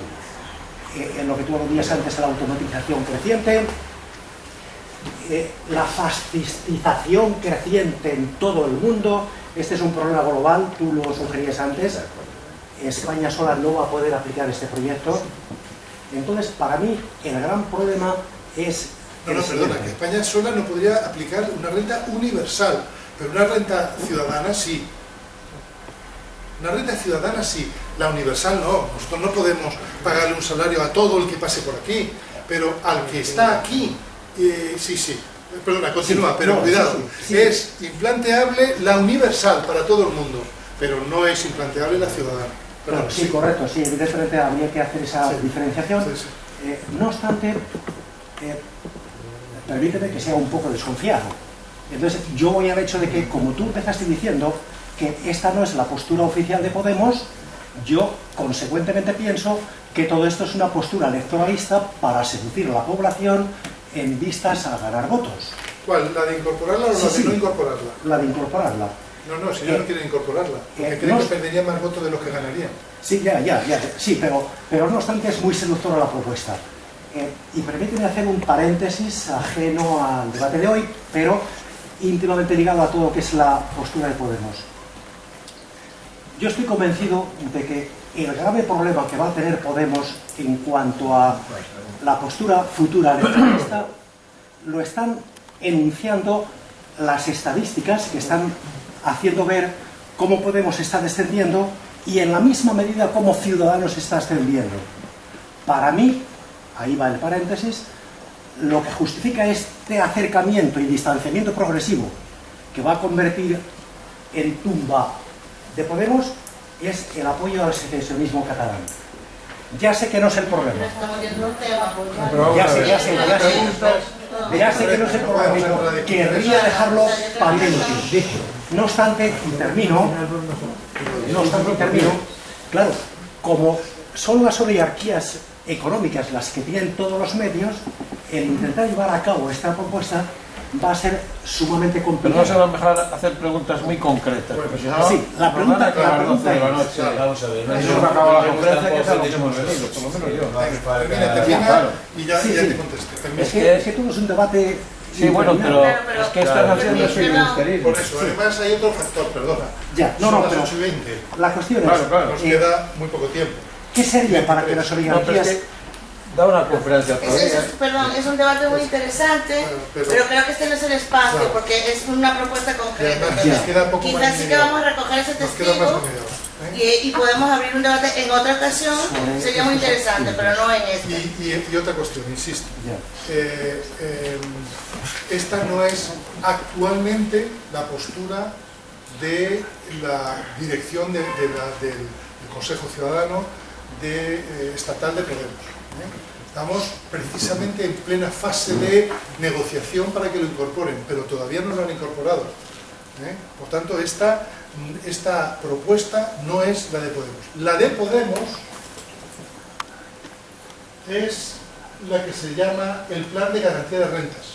en lo que tú aludías antes, la automatización creciente, la fascistización creciente en todo el mundo. Este es un problema global, tú lo sugerías antes. España sola no va a poder aplicar este proyecto. Entonces, para mí, el gran problema es... No, perdona, que España sola no podría aplicar una renta universal, pero una renta ciudadana sí. Una renta ciudadana sí, la universal no. Nosotros no podemos pagarle un salario a todo el que pase por aquí, pero al que está aquí, sí. Perdona, continúa, sí, pero no, cuidado. Sí. Es implanteable la universal para todo el mundo, pero no es implanteable la ciudadana. Claro, sí, correcto, sí, evidentemente habría que hacer esa diferenciación. Sí. No obstante, permíteme que sea un poco desconfiado. Entonces, yo voy al hecho de que, como tú empezaste diciendo, que esta no es la postura oficial de Podemos, yo consecuentemente pienso que todo esto es una postura electoralista para seducir a la población en vistas a ganar votos. ¿Cuál? ¿La de incorporarla o la de no incorporarla? La de incorporarla. No, si ellos no quieren incorporarla, porque creen que perderían más votos de los que ganarían. Sí, sí, pero no obstante es muy seductora la propuesta. Y permíteme hacer un paréntesis ajeno al debate de hoy, pero íntimamente ligado a todo lo que es la postura de Podemos. Yo estoy convencido de que el grave problema que va a tener Podemos en cuanto a la postura futura electoralista lo están enunciando las estadísticas que están haciendo ver cómo Podemos está descendiendo y en la misma medida cómo Ciudadanos está ascendiendo. Para mí, ahí va el paréntesis, lo que justifica este acercamiento y distanciamiento progresivo que va a convertir en tumba de Podemos es el apoyo al secesionismo catalán. Ya sé que no es el problema. Ya sé que no es el problema. Querría dejarlo patente. No obstante, y termino, claro, como son las oligarquías económicas las que tienen todos los medios, el intentar llevar a cabo esta propuesta va a ser sumamente complicado. Pero no se va a dejar hacer preguntas muy concretas. Bueno, si no, sí, la pregunta es... Vamos a ver, no se acaba la conferencia que tal hemos venido, por lo menos yo. Termina y ya te contesté. Es que todo es un debate... Sí, bueno, pero es que están haciendo su ministerio. Por eso, además hay otro factor, perdona. Ya, Son las pero 8:20. la cuestión es... Nos queda muy poco tiempo. ¿Qué sería para que las oligarquías... Da una conferencia perdón, es un debate muy interesante, pero creo que este no es el espacio, claro, porque es una propuesta concreta. Quizás sí que vamos a recoger ese testigo y podemos abrir un debate en otra ocasión, sería muy interesante, pero no en esta. Y otra cuestión, insisto, esta no es actualmente la postura de la dirección del Consejo Ciudadano estatal de Podemos. Estamos precisamente en plena fase de negociación para que lo incorporen, pero todavía no lo han incorporado. Por tanto, esta propuesta no es la de Podemos. La de Podemos es la que se llama el Plan de Garantía de Rentas.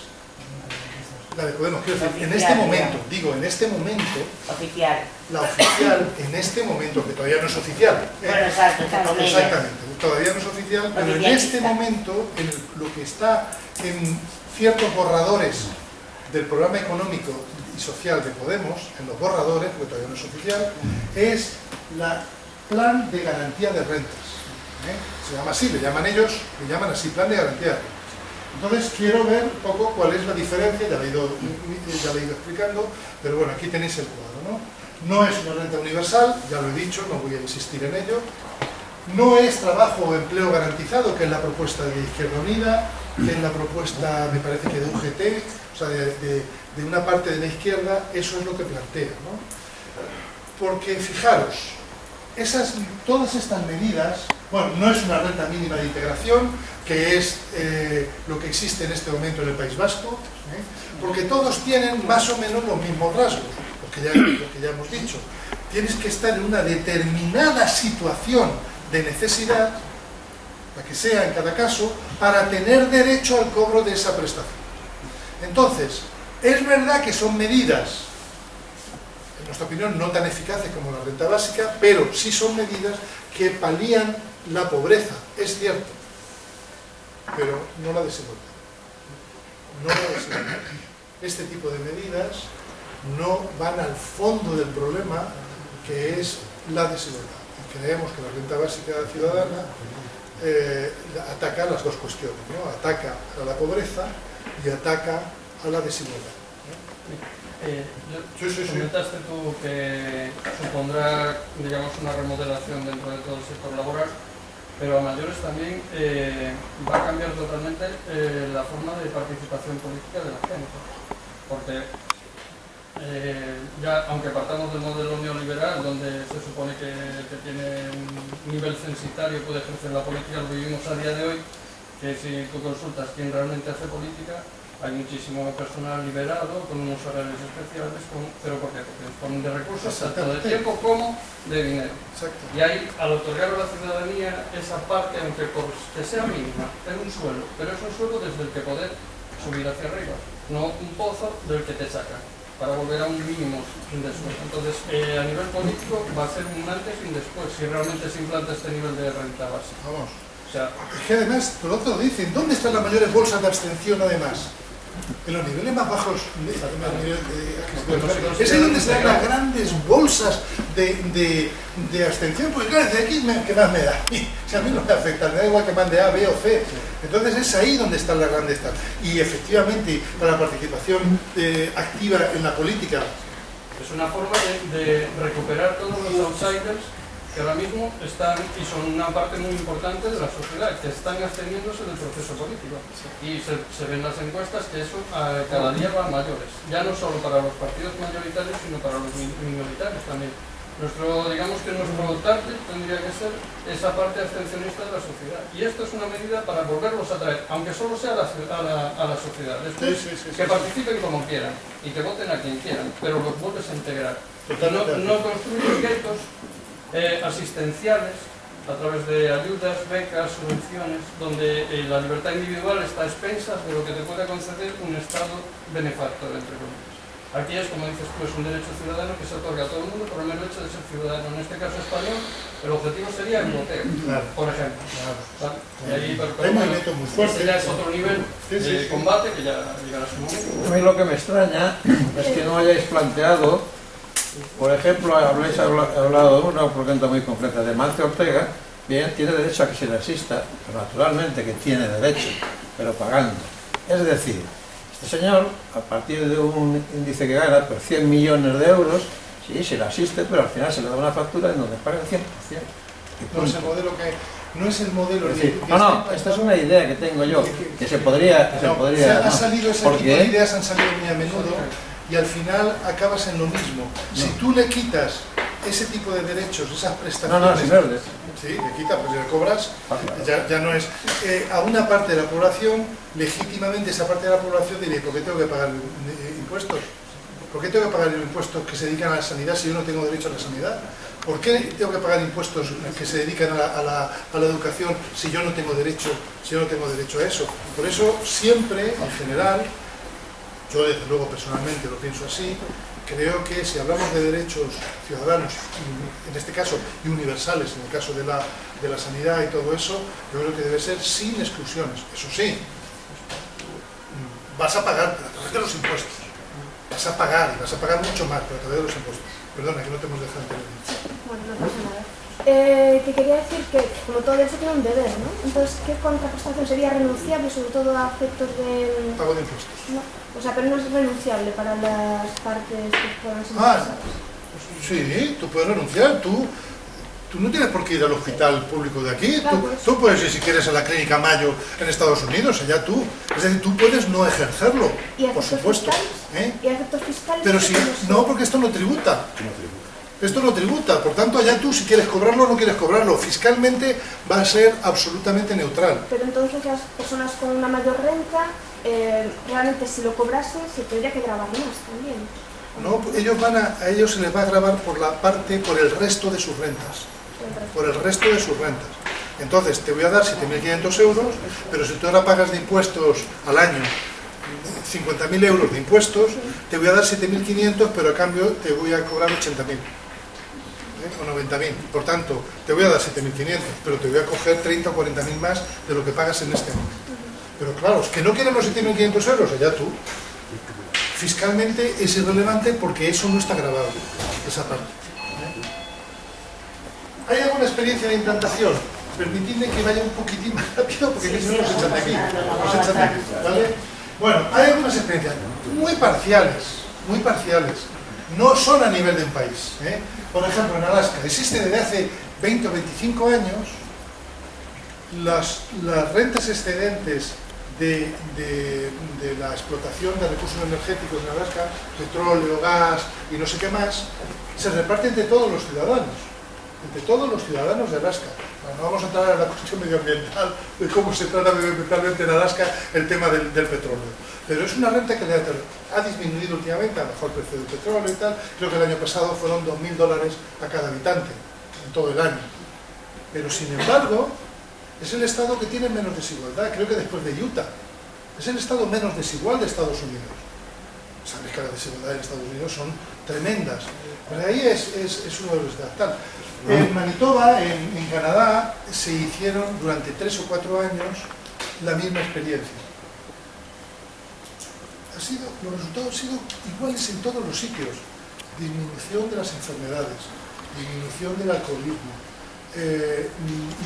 La de Podemos, quiero decir, en este momento, Oficial. La oficial, en este momento, que todavía no es oficial. Bueno, exactamente, todavía no es oficial, pero en este momento, lo que está en ciertos borradores del programa económico y social de Podemos, en los borradores, porque todavía no es oficial, es la Plan de Garantía de Rentas. Se llama así, le llaman así, Plan de Garantía de Rentas. Entonces quiero ver un poco cuál es la diferencia, ya le he ido explicando, pero bueno, aquí tenéis el cuadro, ¿no? No es una renta universal, ya lo he dicho, no voy a insistir en ello. No es trabajo o empleo garantizado, que es la propuesta de Izquierda Unida, que es la propuesta, me parece que de UGT, o sea, de una parte de la izquierda, eso es lo que plantea, ¿no? Porque fijaros, todas estas medidas, bueno, no es una renta mínima de integración, que es lo que existe en este momento en el País Vasco, porque todos tienen más o menos los mismos rasgos, lo que ya hemos dicho. Tienes que estar en una determinada situación de necesidad, la que sea en cada caso, para tener derecho al cobro de esa prestación. Entonces, es verdad que son medidas, en nuestra opinión, no tan eficaces como la renta básica, pero sí son medidas que palían la pobreza, es cierto, pero no la desigualdad. No la desigualdad. Este tipo de medidas no van al fondo del problema, que es la desigualdad. Y creemos que la renta básica ciudadana ataca las dos cuestiones, ¿no? Ataca a la pobreza y ataca a la desigualdad. Comentaste tú que supondrá, digamos, una remodelación dentro de todo el sector laboral, pero a mayores también va a cambiar totalmente la forma de participación política de la gente, porque ya, aunque partamos del modelo neoliberal, donde se supone que el que tiene un nivel censitario puede ejercer la política, lo vivimos a día de hoy, que si tú consultas quién realmente hace política, hay muchísimo personal liberado, con unos horarios especiales, pero ¿por qué? Porque disponen de recursos, tanto de tiempo como de dinero. Exacto. Y ahí, al otorgar a la ciudadanía esa parte, aunque que sea mínima, es un suelo, pero es un suelo desde el que poder subir hacia arriba, no un pozo del que te sacan, para volver a un mínimo después. Entonces, a nivel político va a ser un antes y un después, si realmente se implanta este nivel de renta básica. Vamos. O sea, es que además, por otro dicen, ¿dónde están las mayores bolsas de abstención además? En los niveles más bajos, es ahí donde están las grandes bolsas de abstención, porque claro, de aquí, ¿qué más me da? Si a mí no me afecta, me da igual que mande A, B o C. Entonces es ahí donde están las grandes. Y efectivamente, para la participación activa en la política. Es una forma de recuperar todos los outsiders que ahora mismo están, y son una parte muy importante de la sociedad, que están absteniéndose del proceso político. Y se ven las encuestas que eso cada día va a mayores. Ya no solo para los partidos mayoritarios, sino para los minoritarios también. Digamos que nuestro target tendría que ser esa parte abstencionista de la sociedad. Y esto es una medida para volverlos a traer, aunque solo sea a la sociedad. Después, que participen como quieran y que voten a quien quieran, pero los vuelves a integrar. No construyes guetos asistenciales a través de ayudas, becas, subvenciones, donde la libertad individual está a expensas de lo que te pueda conceder un Estado benefactor, entre comillas. Aquí es, como dices tú, es un derecho ciudadano que se otorga a todo el mundo por el mero hecho de ser ciudadano. En este caso español, el objetivo sería el voteo, por ejemplo. ¿Vale? Y ahí, hay un movimiento muy fuerte. Ese ya es otro nivel de combate que ya llegará su momento. A mí lo que me extraña es que no hayáis planteado, por ejemplo, habéis hablado de una pregunta muy concreta de Mancio Ortega. Bien, tiene derecho a que se le asista, pero naturalmente que tiene derecho, pero pagando. Es decir, este señor, a partir de un índice que gana, por 100 millones de euros, sí, se le asiste, pero al final se le da una factura en donde paga el 100%. No es el modelo que... No es el modelo... Es decir, esta es una idea que tengo yo, que se podría... Ha salido ese tipo de ideas, han salido muy a menudo, y al final acabas en lo mismo. Si tú le quitas ese tipo de derechos, esas prestaciones... Sí, le quitas, pues le cobras, ya no es... a una parte de la población, legítimamente esa parte de la población diría, ¿por qué tengo que pagar impuestos? ¿Por qué tengo que pagar impuestos que se dedican a la sanidad si yo no tengo derecho a la sanidad? ¿Por qué tengo que pagar impuestos que se dedican a la educación si yo no tengo derecho a eso? Por eso siempre, en general, yo desde luego personalmente lo pienso así, creo que si hablamos de derechos ciudadanos, en este caso, y universales, en el caso de la sanidad y todo eso, yo creo que debe ser sin exclusiones. Eso sí, vas a pagar, pero a través de los impuestos. Vas a pagar, y vas a pagar mucho más, pero a través de los impuestos. Perdona, que no te hemos dejado intervenir. Bueno, no pasa nada. Que quería decir que, como todo derecho, tiene un deber, ¿no? Entonces, ¿qué contraprestación sería renunciable, sobre todo a efectos de... Pago de impuestos. No, o sea, pero no es renunciable para las partes que puedan ser interesadas. Sí, tú puedes renunciar, tú no tienes por qué ir al hospital público de aquí, claro, tú puedes ir si quieres a la clínica Mayo en Estados Unidos, allá tú. Es decir, tú puedes no ejercerlo, por supuesto. ¿Y a efectos fiscales? Pero si, no, porque esto no tributa. Esto no tributa, por tanto, allá tú si quieres cobrarlo o no quieres cobrarlo. Fiscalmente va a ser absolutamente neutral. Pero entonces las personas con una mayor renta, realmente si lo cobrasen, se tendría que grabar más también. No, a ellos se les va a grabar por el resto de sus rentas. Por el resto de sus rentas. Entonces, te voy a dar 7.500 euros, pero si tú ahora pagas de impuestos al año 50.000 euros de impuestos, te voy a dar 7.500, pero a cambio te voy a cobrar 80.000. O 90.000. Por tanto, te voy a dar 7.500, pero te voy a coger 30 o 40.000 más de lo que pagas en este momento. Pero claro, es que no quieren los 7.500 euros, allá tú. Fiscalmente es irrelevante porque eso no está grabado, esa parte. ¿Hay alguna experiencia de implantación? permitidme que vaya un poquitín más rápido porque si no nos echan de aquí. ¿Vale? Bueno, hay algunas experiencias muy parciales, no son a nivel del país. Por ejemplo, en Alaska existe desde hace 20 o 25 años las rentas excedentes de la explotación de recursos energéticos en Alaska, petróleo, gas y no sé qué más, se reparten entre todos los ciudadanos de Alaska. Bueno, no vamos a entrar en la cuestión medioambiental de cómo se trata medioambientalmente en Alaska el tema del petróleo, pero es una renta que ha disminuido últimamente, a lo mejor el precio del petróleo y tal. Creo que el año pasado fueron $2.000 a cada habitante en todo el año, pero sin embargo es el estado que tiene menos desigualdad, creo que después de Utah. Es el estado menos desigual de Estados Unidos. Sabes que las desigualdades en Estados Unidos son tremendas. Pero ahí es uno de los estados. En Manitoba, en Canadá, se hicieron durante 3 o 4 años la misma experiencia. Los resultados han sido iguales en todos los sitios. Disminución de las enfermedades, disminución del alcoholismo,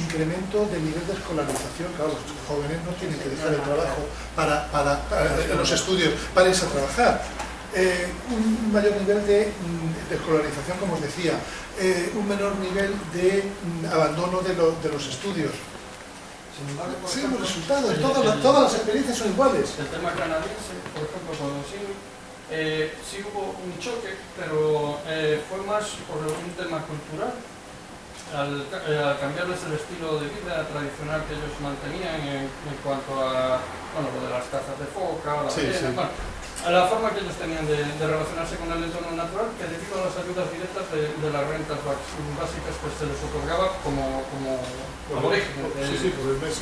incremento del nivel de escolarización. Claro, los jóvenes no tienen que dejar el trabajo para los estudios para irse a trabajar. Un mayor nivel de escolarización, como os decía, un menor nivel de abandono de los estudios. Sin embargo, por Sí, ejemplo, los resultados, todas las experiencias son iguales. el tema canadiense, por ejemplo, con sí hubo un choque, pero fue más por un tema cultural. Al cambiarles el estilo de vida tradicional que ellos mantenían en cuanto a lo de las cazas de foca, la ballena, bueno, a la forma que ellos tenían de relacionarse con el entorno natural, que debido a las ayudas directas de las rentas básicas pues se les otorgaba como aborígenes. Por el mes.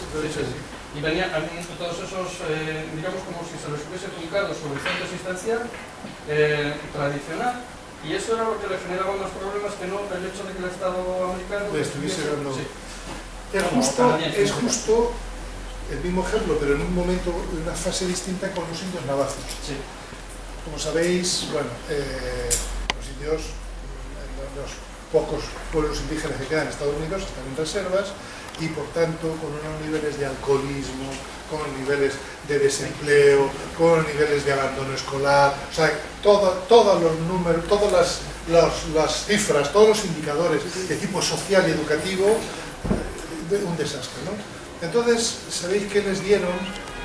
Y venían todos esos, digamos, como si se les hubiese truncado su horizonte existencial tradicional. Y eso era lo que le generaba más problemas que no el hecho de que el Estado americano le estuviese dando. Sí. Es justo el mismo ejemplo, pero en un momento, en una fase distinta con los indios navajos. Sí. Como sabéis, bueno, los indios, los pocos pueblos indígenas que quedan en Estados Unidos están en reservas y por tanto con unos niveles de alcoholismo, con niveles de desempleo, con niveles de abandono escolar, o sea, todos los números, todas las cifras, todos los indicadores de tipo social y educativo, un desastre, ¿no? Entonces, ¿sabéis qué les dieron?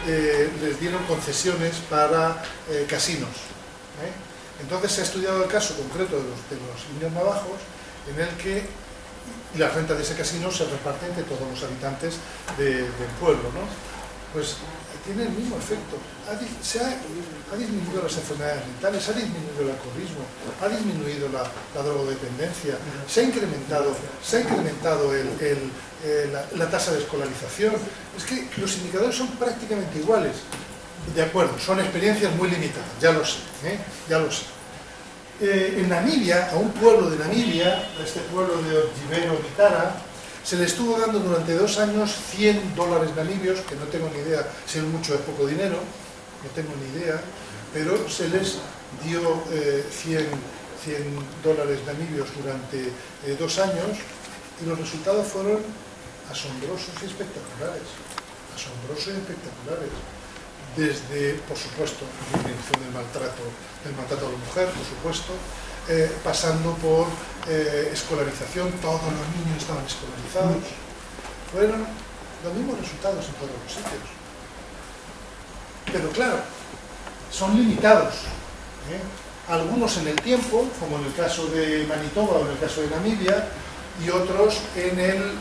Les dieron concesiones para casinos. Entonces se ha estudiado el caso concreto de los indios navajos, en el que la renta de ese casino se reparte entre todos los habitantes del pueblo, ¿no? Pues tiene el mismo efecto. Ha disminuido las enfermedades mentales, ha disminuido el alcoholismo, ha disminuido la drogodependencia, se ha incrementado la tasa de escolarización. Es que los indicadores son prácticamente iguales. De acuerdo, son experiencias muy limitadas, ya lo sé, ya lo sé. En Namibia, a un pueblo de Namibia, a este pueblo de Ojibero Mitara, se le estuvo dando durante 2 años $100 namibios, que no tengo ni idea si es mucho o es poco dinero, no tengo ni idea, pero se les dio $100 namibios durante 2 años y los resultados fueron asombrosos y espectaculares. Desde, por supuesto, la disminución del maltrato a la mujer, por supuesto, pasando por escolarización, todos los niños estaban escolarizados. Fueron los mismos resultados en todos los sitios. Pero claro, son limitados. Algunos en el tiempo, como en el caso de Manitoba o en el caso de Namibia, y otros en el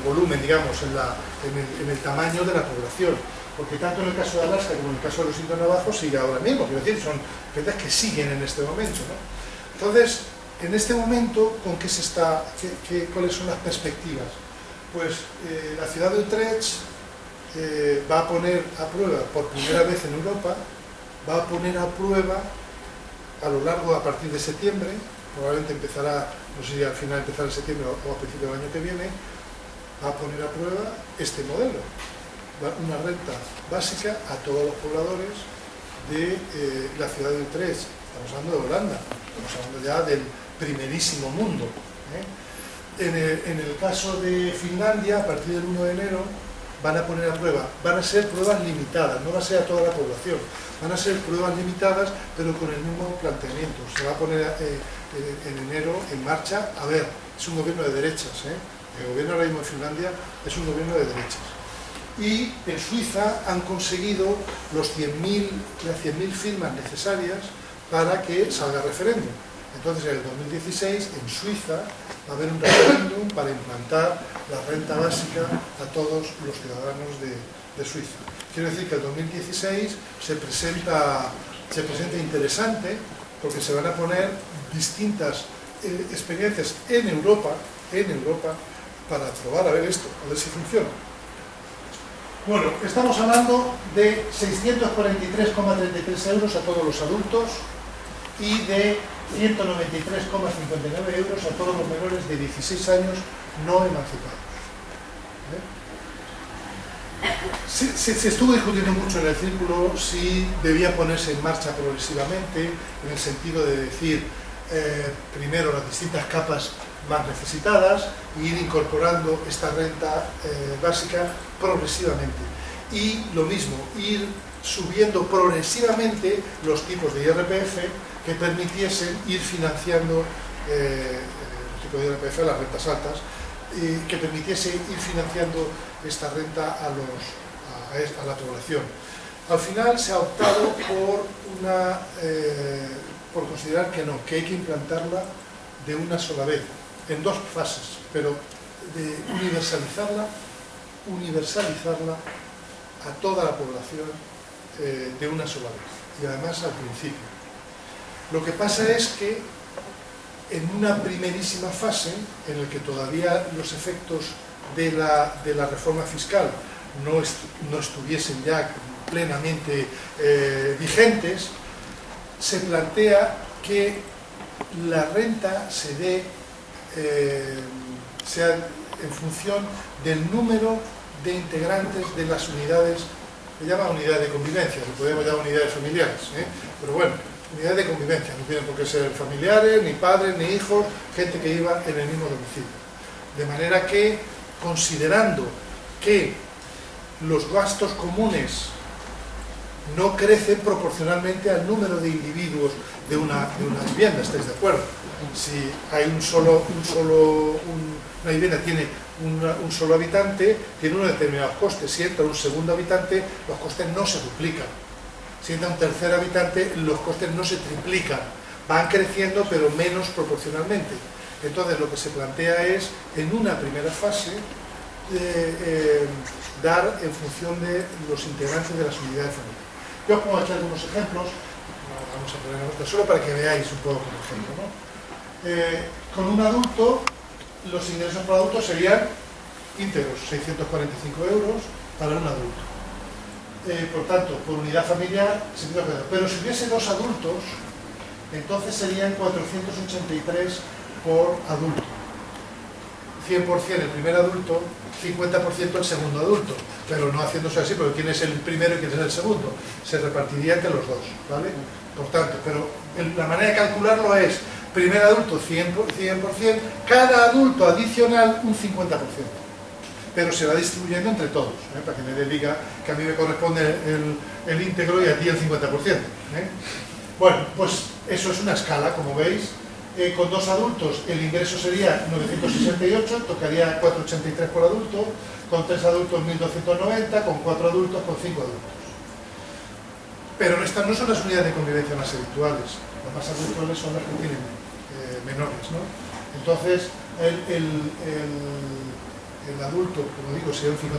volumen, digamos, en el tamaño de la población. Porque tanto en el caso de Alaska como en el caso de los indios navajos sigue ahora mismo, quiero decir, son fechas que siguen en este momento, ¿no? Entonces, en este momento, ¿con qué se está, cuáles son las perspectivas? Pues la ciudad de Utrecht va a poner a prueba, por primera vez en Europa, va a poner a prueba a partir de septiembre, probablemente empezará, no sé si al final empezará en septiembre o a principios del año que viene, va a poner a prueba este modelo. Una renta básica a todos los pobladores de la ciudad de Utrecht. Estamos hablando de Holanda, estamos hablando ya del primerísimo mundo. En el caso de Finlandia, a partir del 1 de enero, van a poner a prueba, van a ser pruebas limitadas, no va a ser a toda la población, van a ser pruebas limitadas, pero con el mismo planteamiento. Se va a poner en enero en marcha, a ver, es un gobierno de derechas, el gobierno ahora mismo de Finlandia es un gobierno de derechas. Y en Suiza han conseguido las 100.000 firmas necesarias para que salga referéndum. Entonces, en el 2016, en Suiza, va a haber un referéndum para implantar la renta básica a todos los ciudadanos de Suiza. Quiero decir que el 2016 se presenta interesante, porque se van a poner distintas experiencias en Europa, para probar a ver esto, a ver si funciona. Bueno, estamos hablando de 643,33 euros a todos los adultos y de 193,59 euros a todos los menores de 16 años no emancipados. Se estuvo discutiendo mucho en el círculo si debía ponerse en marcha progresivamente, en el sentido de decir primero las distintas capas más necesitadas e ir incorporando esta renta básica progresivamente. Y lo mismo, ir subiendo progresivamente los tipos de IRPF que permitiesen ir financiando el tipo de IRPF, las rentas altas, que permitiese ir financiando esta renta a la población. Al final se ha optado por considerar que no, que hay que implantarla de una sola vez, en dos fases, pero de universalizarla a toda la población de una sola vez, y además al principio. Lo que pasa es que en una primerísima fase, en la que todavía los efectos de la reforma fiscal no estuviesen ya plenamente vigentes, se plantea que la renta sea en función del número de integrantes de las unidades, se llama unidades de convivencia, lo podemos llamar unidades familiares, pero bueno, unidades de convivencia, no tienen por qué ser familiares, ni padres, ni hijos, gente que viva en el mismo domicilio. De manera que, considerando que los gastos comunes no crecen proporcionalmente al número de individuos de una vivienda, ¿estáis de acuerdo? Si hay una vivienda tiene un solo habitante, tiene unos determinados costes. Si entra un segundo habitante, los costes no se duplican. Si entra un tercer habitante, los costes no se triplican. Van creciendo, pero menos proporcionalmente. Entonces, lo que se plantea es, en una primera fase, dar en función de los integrantes de las unidades familiares. Yo os pongo aquí algunos ejemplos, vamos a poner otra solo para que veáis un poco como ejemplo, ¿no? Con un adulto, los ingresos por adulto serían íntegros, 645 euros para un adulto. Por tanto, por unidad familiar, 640. Pero si hubiese dos adultos, entonces serían 483 por adulto. 100% el primer adulto, 50% el segundo adulto, pero no haciéndose así, porque quién es el primero y quién es el segundo, se repartiría entre los dos, ¿vale? Por tanto, pero la manera de calcularlo es, primer adulto 100%, cada adulto adicional un 50%, pero se va distribuyendo entre todos, para que nadie diga que a mí me corresponde el íntegro y a ti el 50%. Bueno, pues eso es una escala, como veis. Con dos adultos el ingreso sería 968, tocaría 483 por adulto, con tres adultos 1290, con cuatro adultos, con cinco adultos. Pero estas no son las unidades de convivencia más habituales, las más habituales son las que tienen menores, ¿no? Entonces, el adulto, como digo, sería un 50%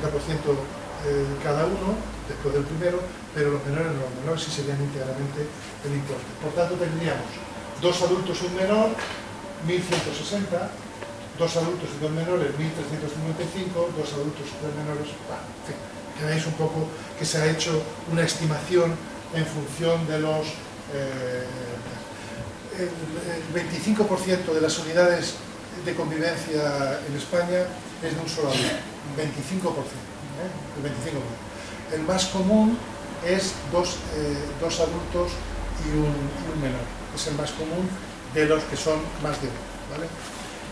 cada uno, después del primero, pero los menores sí serían íntegramente el importe. Por tanto, tendríamos dos adultos y un menor, 1160, dos adultos y dos menores, 1355, dos adultos y tres menores, bueno, en fin, que veáis un poco que se ha hecho una estimación en función de los... el 25% de las unidades de convivencia en España es de un solo adulto, 25%, el 25%. El más común es dos adultos y un menor. Es el más común de los que son más de uno, ¿vale?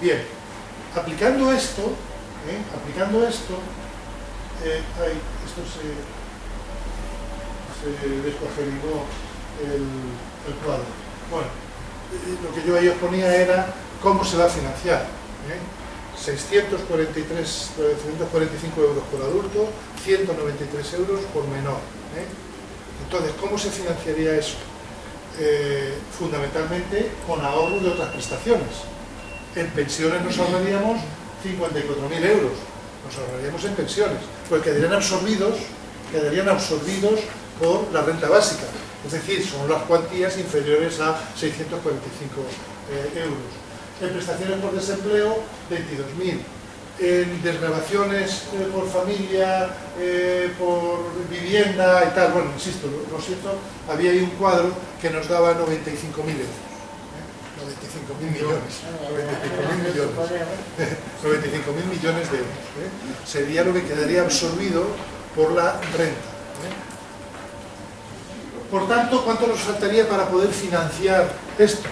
Bien, Aplicando esto, esto se descuajeringó el cuadro. Bueno, lo que yo ahí os ponía era cómo se va a financiar. 645 euros por adulto, 193 euros por menor. Entonces, ¿cómo se financiaría eso? Fundamentalmente con ahorro de otras prestaciones. En pensiones nos ahorraríamos 54.000 euros, nos ahorraríamos en pensiones, porque quedarían absorbidos por la renta básica, es decir, son las cuantías inferiores a 645 euros. En prestaciones por desempleo, 22.000. En desgravaciones por familia, por vivienda y tal, bueno, insisto, lo siento, había ahí un cuadro que nos daba 95.000 euros. 95.000 millones. 95.000 millones de euros. Sería lo que quedaría absorbido por la renta. Por tanto, ¿cuánto nos faltaría para poder financiar esto?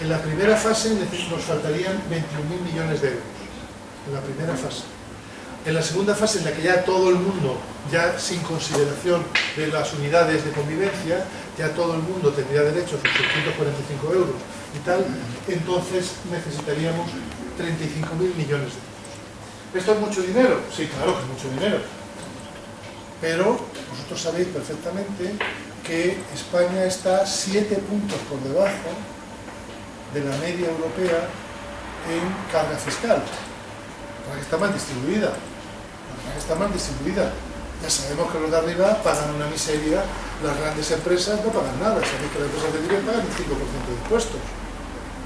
En la primera fase nos faltarían 21.000 millones de euros. En la primera fase. En la segunda fase, en la que ya todo el mundo, ya sin consideración de las unidades de convivencia, ya todo el mundo tendría derecho a sus 645 euros y tal, entonces necesitaríamos 35.000 millones de euros. ¿Esto es mucho dinero? Sí, claro que es mucho dinero. Pero vosotros sabéis perfectamente que España está 7 puntos por debajo de la media europea en carga fiscal. Está mal distribuida. Ya sabemos que los de arriba pagan una miseria, las grandes empresas no pagan nada. Sabéis que las empresas de nivel pagan el 5% de impuestos,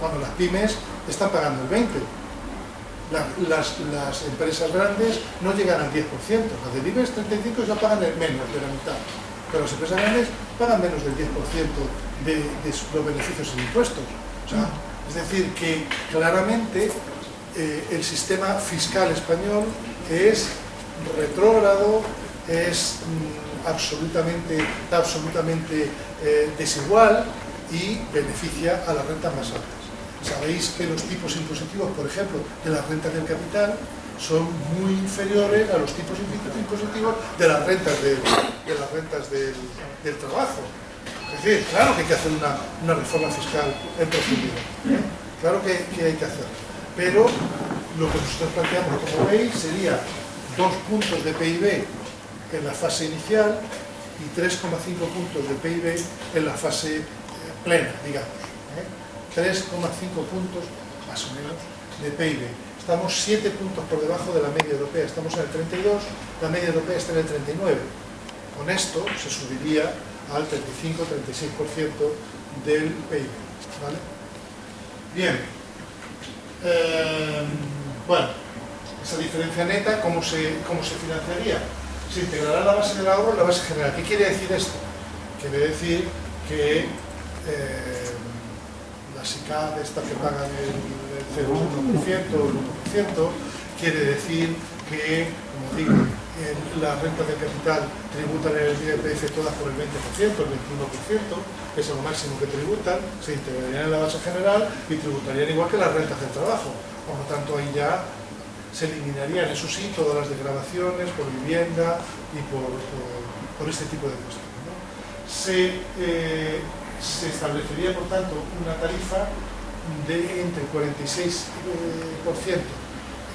cuando las pymes están pagando el 20%. Las empresas grandes no llegan al 10%, las del IBEX 35 ya pagan menos de la mitad, pero las empresas grandes pagan menos del 10% de los beneficios en impuestos. O sea, es decir, que claramente el sistema fiscal español es retrógrado, es absolutamente desigual y beneficia a las rentas más altas. Sabéis que los tipos impositivos, por ejemplo, de las rentas del capital son muy inferiores a los tipos impositivos de las rentas del trabajo. Es decir, claro que hay que hacer una reforma fiscal en profundidad, claro que hay que hacerlo, pero lo que nosotros planteamos, como veis, sería 2 puntos de PIB en la fase inicial y 3,5 puntos de PIB en la fase plena, digamos. 3,5 puntos, más o menos, de PIB. Estamos 7 puntos por debajo de la media europea, estamos en el 32, la media europea está en el 39. Con esto se subiría al 35-36% del PIB. ¿Vale? Bien. Bueno, esa diferencia neta, ¿cómo se financiaría? Se integrará la base del ahorro en la base general. ¿Qué quiere decir esto? Quiere decir que las ICAP, estas que pagan el 0,1% o el 1%, quiere decir que, como digo, las rentas de capital tributan en el IRPF todas por el 20%, el 21%, que es lo máximo que tributan, se integrarían en la base general y tributarían igual que las rentas del trabajo. Por lo tanto, ahí ya se eliminarían, eso sí, todas las desgravaciones por vivienda y por este tipo de cuestiones, ¿no? Se establecería, por tanto, una tarifa de entre 46%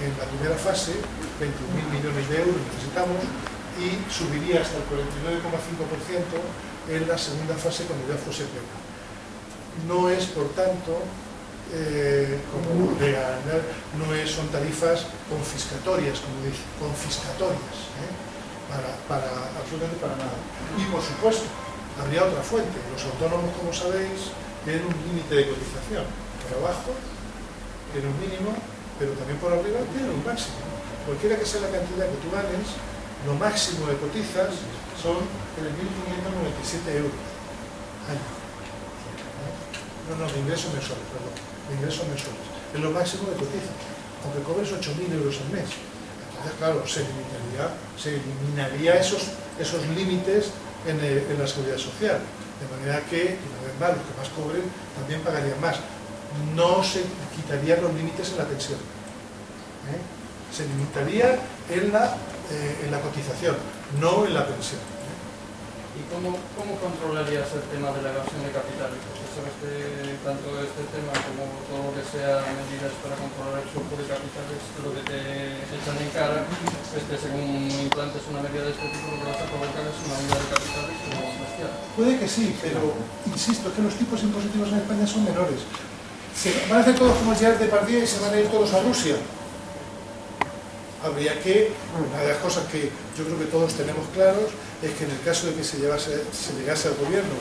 en la primera fase, 21.000 millones de euros necesitamos, y subiría hasta el 49,5% en la segunda fase cuando ya fuese plena. No es, por tanto, son tarifas confiscatorias, como dice, absolutamente para nada. Y, por supuesto, habría otra fuente. Los autónomos, como sabéis, tienen un límite de cotización. Por abajo tiene un mínimo, pero también por arriba tiene un máximo. Cualquiera que sea la cantidad que tú ganes, lo máximo que cotizas son 3.597 euros año. No, de ingresos mensuales, perdón. De ingresos mensuales. Es lo máximo que cotizas, aunque cobres 8.000 euros al mes. Entonces, claro, se eliminaría esos límites en la seguridad social, de manera que, una vez más, los que más cobren también pagarían más. No se quitarían los límites en la pensión. Se limitaría en la cotización, no en la pensión. ¿Y cómo controlarías el tema de la evasión de capitales? Porque sabes que tanto este tema como todo lo que sea medidas para controlar el flujo de capitales, lo que te echan en cara es que según implantes una medida de este tipo, lo que vas a provocar es una huida de capitales como bestial. Puede que sí, pero insisto que los tipos impositivos en España son menores. Se van a hacer todos como Gerard Depardieu y se van a ir todos a Rusia. Habría que, una de las cosas que yo creo que todos tenemos claros es que en el caso de que se llegase al gobierno,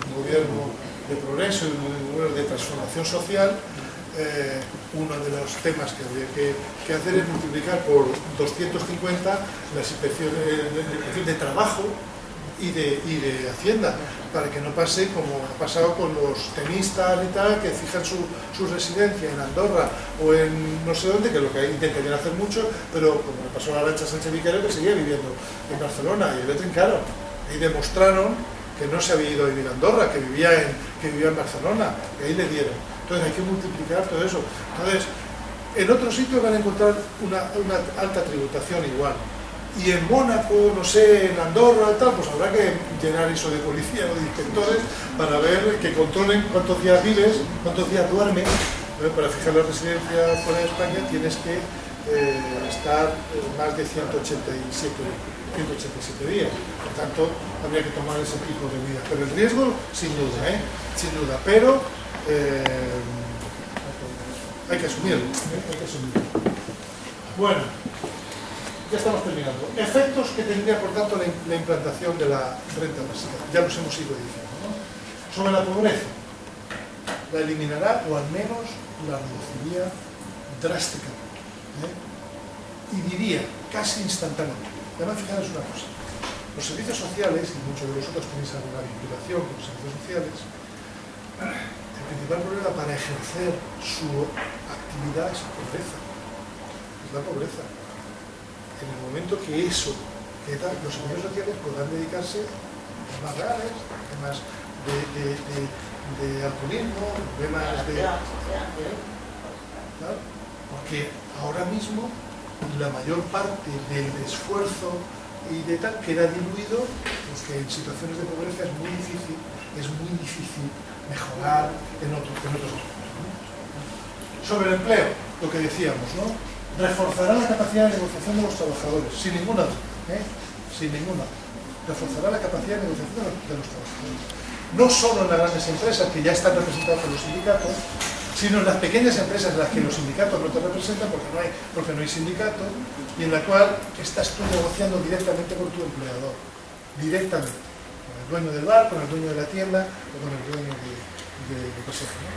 un gobierno de progreso y un gobierno de transformación social, uno de los temas que habría que hacer es multiplicar por 250 las inspecciones de trabajo y de Hacienda, para que no pase como ha pasado con los tenistas y tal, que fijan su residencia en Andorra o en no sé dónde, que es lo que intentarían hacer mucho, pero como le pasó a Arantxa Sánchez Vicario, que seguía viviendo en Barcelona, y le trincaron. Ahí demostraron que no se había ido a vivir a Andorra, que vivía en Barcelona, y ahí le dieron. Entonces hay que multiplicar todo eso. Entonces, en otros sitios van a encontrar una alta tributación igual. Y en Mónaco, no sé, en Andorra y tal, pues habrá que llenar eso de policía o de inspectores para ver que controlen cuántos días vives, cuántos días duermes. Para fijar la residencia fuera de España tienes que estar más de 187 días. Por tanto, habría que tomar ese tipo de medidas. Pero el riesgo, sin duda, sin duda. Pero hay que asumirlo. Bueno. Ya estamos terminando. Efectos que tendría, por tanto, la implantación de la renta básica. Ya los hemos ido diciendo, ¿no? Sobre la pobreza. La eliminará o al menos la reduciría drásticamente. Y diría, casi instantáneamente. Además, fijaros una cosa. Los servicios sociales, y muchos de vosotros tenéis alguna vinculación con los servicios sociales, el principal problema para ejercer su actividad es la pobreza. Es la pobreza. En el momento que eso queda, los servicios sociales podrán dedicarse a temas reales, a temas de alcoholismo, temas de... ¿Claro? Porque ahora mismo la mayor parte del esfuerzo y de tal queda diluido, porque en situaciones de pobreza es muy difícil mejorar en otros aspectos, ¿no? Sobre el empleo, lo que decíamos, ¿no? Reforzará la capacidad de negociación de los trabajadores, sin ninguna duda, sin ninguna duda. Reforzará la capacidad de negociación de los trabajadores. No solo en las grandes empresas, que ya están representadas por los sindicatos, sino en las pequeñas empresas en las que los sindicatos no te representan porque no hay sindicato, y en la cual estás tú negociando directamente con tu empleador, directamente, con el dueño del bar, con el dueño de la tienda o con el dueño de cosas, ¿no?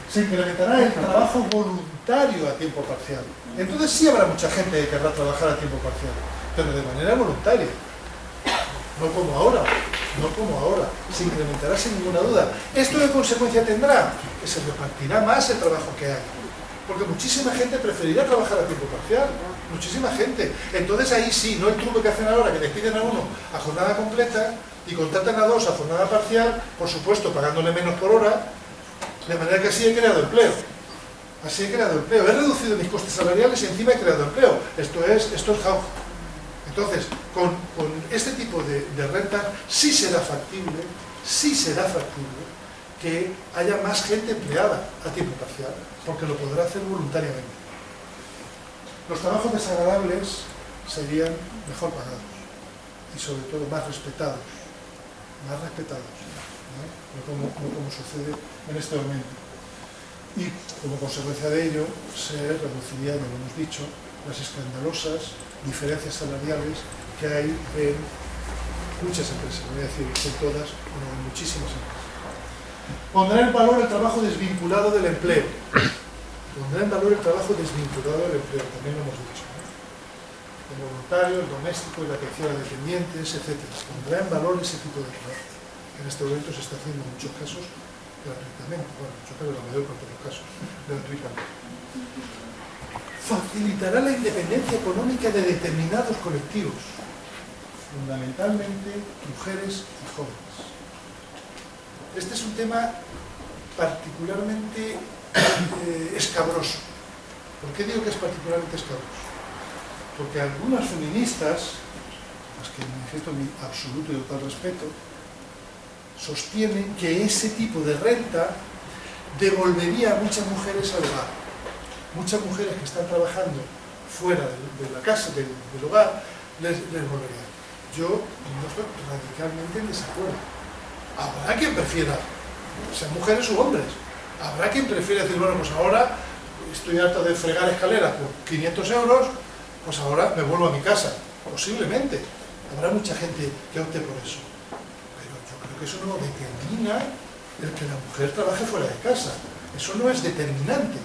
Se incrementará el trabajo voluntario a tiempo parcial. Entonces sí habrá mucha gente que querrá trabajar a tiempo parcial, pero de manera voluntaria. No como ahora. Se incrementará sin ninguna duda. ¿Esto qué consecuencia tendrá? Que se repartirá más el trabajo que hay. Porque muchísima gente preferirá trabajar a tiempo parcial. Muchísima gente. Entonces ahí sí, no el truco que hacen ahora, que despiden a uno a jornada completa y contratan a dos a jornada parcial, por supuesto pagándole menos por hora. De manera que así he creado empleo. He reducido mis costes salariales y encima he creado empleo. Esto es Jauja. Entonces, con este tipo de renta sí será factible que haya más gente empleada a tiempo parcial, porque lo podrá hacer voluntariamente. Los trabajos desagradables serían mejor pagados y sobre todo más respetados, ¿no? como sucede en este momento. Y como consecuencia de ello se reduciría, ya lo hemos dicho, las escandalosas diferencias salariales que hay en muchas empresas, no voy a decir en todas, pero en muchísimas empresas. Pondrá en valor el trabajo desvinculado del empleo. También lo hemos dicho, ¿no? El voluntario, el doméstico y la atención a dependientes, etc. Pondrá en valor ese tipo de trabajo. En este momento se está haciendo en muchos casos gratuitamente, la mayor parte de los casos, gratuitamente. Facilitará la independencia económica de determinados colectivos, fundamentalmente mujeres y jóvenes. Este es un tema particularmente escabroso, ¿Por qué digo que es particularmente escabroso? Porque algunas feministas, las que manifiesto mi absoluto y total respeto, sostienen que ese tipo de renta devolvería a muchas mujeres al hogar. Muchas mujeres que están trabajando fuera de la casa, del hogar, les volvería. Yo no estoy radicalmente en desacuerdo. Habrá quien prefiera, sean mujeres u hombres, habrá quien prefiera decir, bueno, pues ahora estoy harto de fregar escaleras por 500 euros, pues ahora me vuelvo a mi casa. Posiblemente. Habrá mucha gente que opte por eso. Pero yo creo que eso no determina el que la mujer trabaje fuera de casa. Eso no es determinante.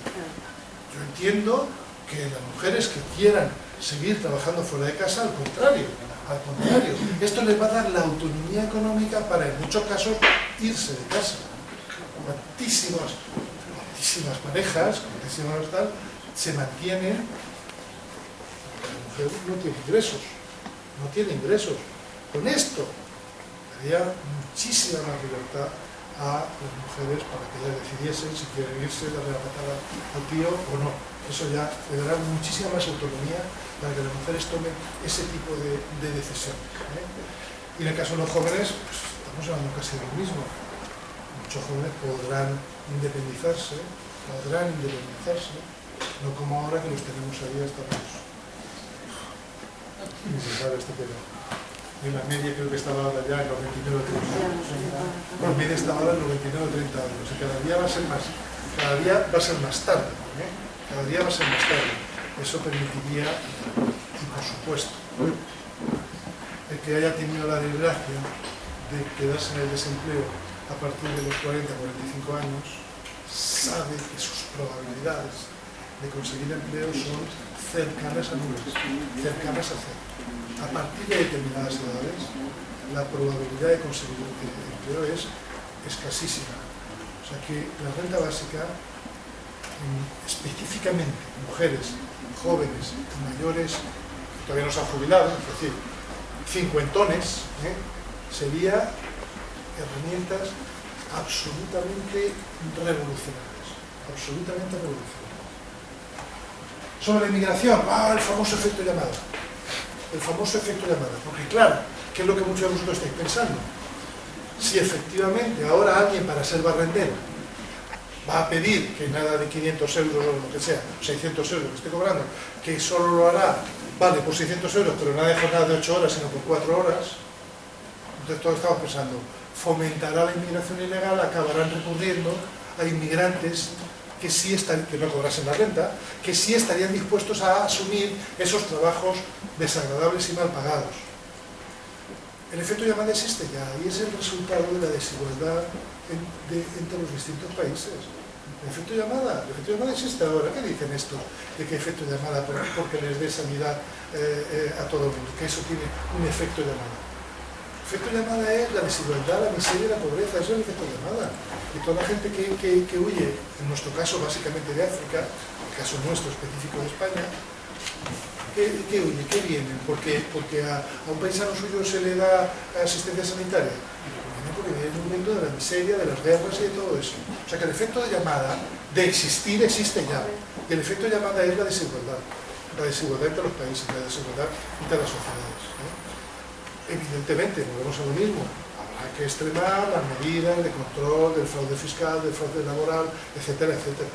Yo entiendo que las mujeres que quieran seguir trabajando fuera de casa, al contrario, esto les va a dar la autonomía económica para, en muchos casos, irse de casa. Cuantísimas parejas, cuantísimas tal, se mantienen, la mujer no tiene ingresos, Con esto daría muchísima más libertad a las mujeres para que ellas decidiesen si quieren irse, darle la patada al tío o no. Eso ya le dará muchísima más autonomía para que las mujeres tomen ese tipo de decisiones. Y en el caso de los jóvenes, pues, estamos hablando casi de lo mismo. Muchos jóvenes podrán independizarse, no como ahora que los tenemos ahí hasta los... Ni se sabe este tema. En la media creo que estaba ahora ya en los 29 o 30 años. La media estaba ahora en los 29 o 30 años. O sea, cada día va a ser más tarde. Cada día va a ser más tarde. Eso permitiría, y por supuesto, el que haya tenido la desgracia de quedarse en el desempleo a partir de los 40 o 45 años, sabe que sus probabilidades de conseguir empleo son cercanas a nulas, cercanas a cero. A partir de determinadas edades, la probabilidad de conseguir empleo es escasísima. O sea que la renta básica, específicamente mujeres, jóvenes, mayores, que todavía no se han jubilado, es decir, cincuentones, sería herramientas absolutamente revolucionarias, Sobre la inmigración, el famoso efecto llamada. Porque claro, ¿qué es lo que muchos de vosotros estáis pensando? Si efectivamente ahora alguien para ser barrendero va a pedir que nada de 500 euros o lo que sea, 600 euros que esté cobrando, que solo lo hará, vale, por 600 euros, pero nada de jornada de 8 horas, sino por 4 horas, entonces todos estamos pensando, fomentará la inmigración ilegal, acabarán recurriendo a inmigrantes que no cobrasen la renta, que sí estarían dispuestos a asumir esos trabajos desagradables y mal pagados. El efecto llamada existe ya y es el resultado de la desigualdad entre los distintos países. El efecto llamada existe ahora. ¿Qué dicen esto de que efecto llamada porque les dé sanidad a todo el mundo? Que eso tiene un efecto llamada. El efecto llamada es la desigualdad, la miseria y la pobreza. Eso es el efecto llamada. Y toda la gente que huye, en nuestro caso básicamente de África, en el caso nuestro específico de España, ¿qué huye? ¿Qué vienen? Porque a un paisano suyo se le da asistencia sanitaria. Porque viene un momento de la miseria, de las guerras y de todo eso. O sea que el efecto de llamada, de existir, existe ya. Y el efecto de llamada es la desigualdad. La desigualdad entre los países, la desigualdad entre las sociedades. Evidentemente, volvemos a lo mismo. Habrá que extremar las medidas de control del fraude fiscal, del fraude laboral, etcétera, etcétera.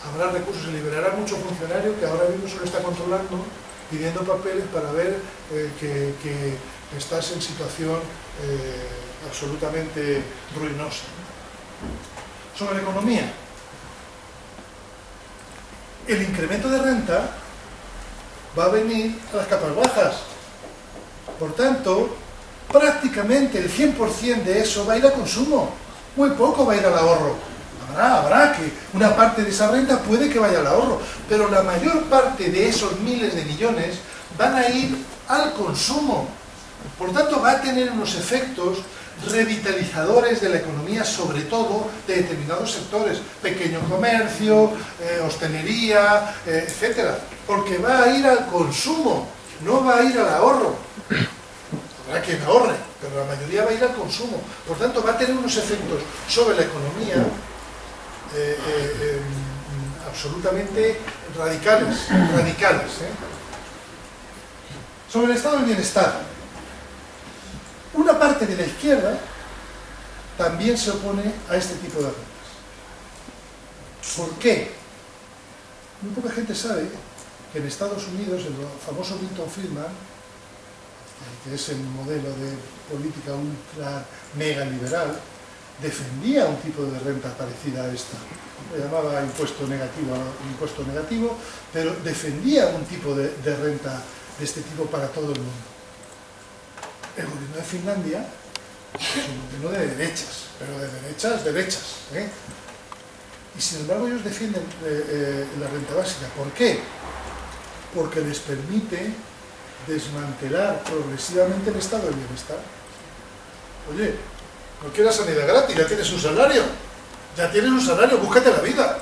Habrá recursos, se liberará mucho funcionario que ahora mismo solo está controlando, pidiendo papeles para ver que estás en situación absolutamente ruinosa. Sobre la economía, el incremento de renta va a venir a las capas bajas. Por tanto, prácticamente el 100% de eso va a ir a consumo. Muy poco va a ir al ahorro. Habrá que una parte de esa renta puede que vaya al ahorro, pero la mayor parte de esos miles de millones van a ir al consumo. Por tanto, va a tener unos efectos revitalizadores de la economía, sobre todo de determinados sectores, pequeño comercio, hostelería, etcétera, porque va a ir al consumo, no va a ir al ahorro. Habrá quien ahorre, pero la mayoría va a ir al consumo. Por tanto, va a tener unos efectos sobre la economía absolutamente radicales. Sobre el estado del bienestar. Una parte de la izquierda también se opone a este tipo de rentas. ¿Por qué? Muy poca gente sabe que en Estados Unidos el famoso Milton Friedman, que es el modelo de política ultra mega liberal, defendía un tipo de renta parecida a esta. Lo llamaba impuesto negativo, pero defendía un tipo de renta de este tipo para todo el mundo. El gobierno de Finlandia es un gobierno de derechas, pero de derechas, ¿eh? Y sin embargo ellos defienden la renta básica. ¿Por qué? Porque les permite desmantelar progresivamente el estado del bienestar. Oye, no quieras sanidad gratis, ya tienes un salario, búscate la vida.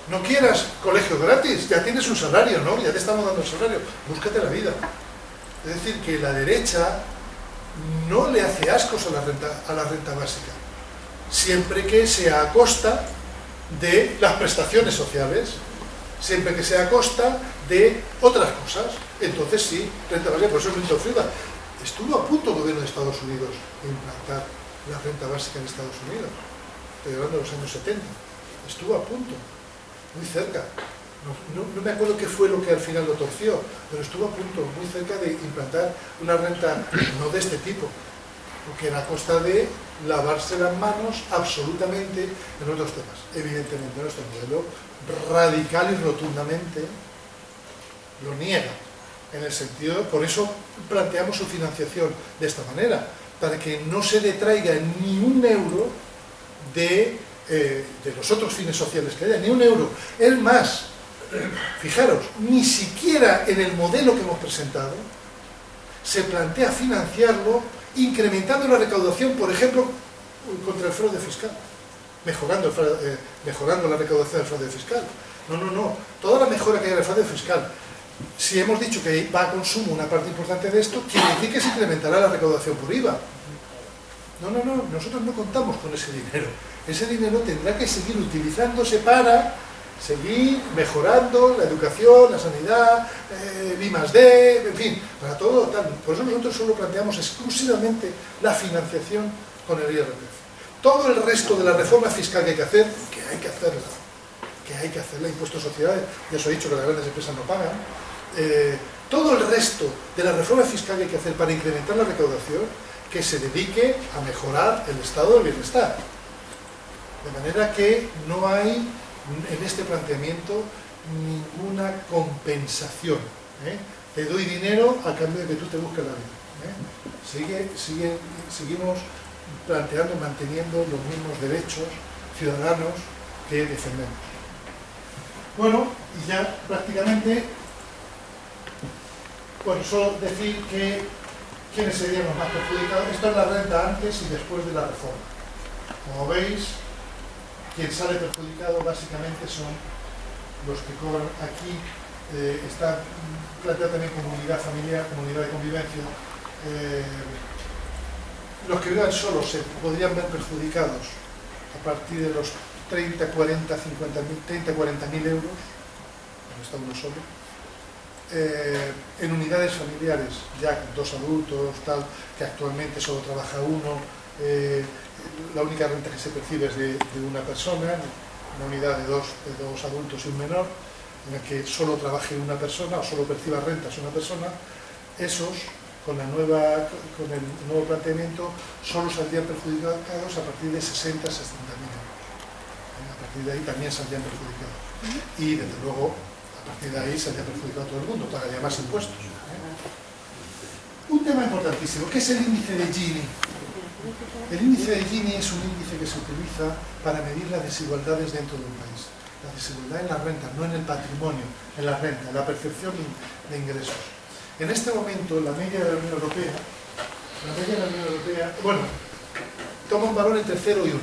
No quieras colegio gratis, ya tienes un salario, ¿no? Ya te estamos dando el salario, búscate la vida. Es decir, que la derecha no le hace ascos a la renta básica, siempre que sea a costa de las prestaciones sociales, siempre que sea a costa de otras cosas. Entonces sí, renta básica. Por eso Milton Friedman estuvo a punto el gobierno de Estados Unidos de implantar la renta básica en Estados Unidos, estoy hablando de los años 70, estuvo a punto, muy cerca. No me acuerdo qué fue lo que al final lo torció, pero estuvo a punto, muy cerca de implantar una renta no de este tipo, porque era a costa de lavarse las manos absolutamente en otros temas. Evidentemente nuestro modelo radical y rotundamente lo niega, en el sentido, por eso planteamos su financiación de esta manera, para que no se detraiga ni un euro de los otros fines sociales que haya, ni un euro. Es más, fijaros, ni siquiera en el modelo que hemos presentado se plantea financiarlo incrementando la recaudación, por ejemplo, contra el fraude fiscal, mejorando la recaudación del fraude fiscal. No, toda la mejora que hay en el fraude fiscal, si hemos dicho que va a consumo una parte importante de esto, quiere decir que se incrementará la recaudación por IVA. No, nosotros no contamos con ese dinero. Ese dinero tendrá que seguir utilizándose para seguir mejorando la educación, la sanidad, el I+D, en fin, para todo tal. Por eso nosotros solo planteamos exclusivamente la financiación con el IRPF. Todo el resto de la reforma fiscal que hay que hacer, que hay que hacerla, impuestos a sociedades, ya os he dicho que las grandes empresas no pagan, todo el resto de la reforma fiscal que hay que hacer para incrementar la recaudación, que se dedique a mejorar el estado del bienestar. De manera que no hay en este planteamiento ninguna compensación. Te doy dinero a cambio de que tú te busques la vida. Seguimos planteando, manteniendo los mismos derechos ciudadanos que defendemos. Bueno, y ya prácticamente, solo decir que quiénes serían los más perjudicados. Esto es la renta antes y después de la reforma. Como veis, quien sale perjudicado básicamente son los que cobran aquí. Está planteado también comunidad familiar, comunidad de convivencia. Los que vivan solos se podrían ver perjudicados a partir de los 30, 40, 40.000 euros, cuando está uno solo. En unidades familiares, ya con 2 adultos, tal, que actualmente solo trabaja uno, la única renta que se percibe es de una persona, una unidad de dos adultos y un menor, en la que solo trabaje una persona o solo perciba rentas una persona. Esos, con el nuevo planteamiento, solo saldrían perjudicados a partir de 60, 60.000 euros. A partir de ahí también saldrían perjudicados. Y desde luego, a partir de ahí saldría perjudicado todo el mundo, pagaría más impuestos. Un tema importantísimo, que es el índice de Gini. El índice de Gini es un índice que se utiliza para medir las desigualdades dentro de un país. La desigualdad en las rentas, no en el patrimonio, en la renta, en la percepción de ingresos. En este momento, la media de la Unión Europea, toma un valor entre 0 y 1.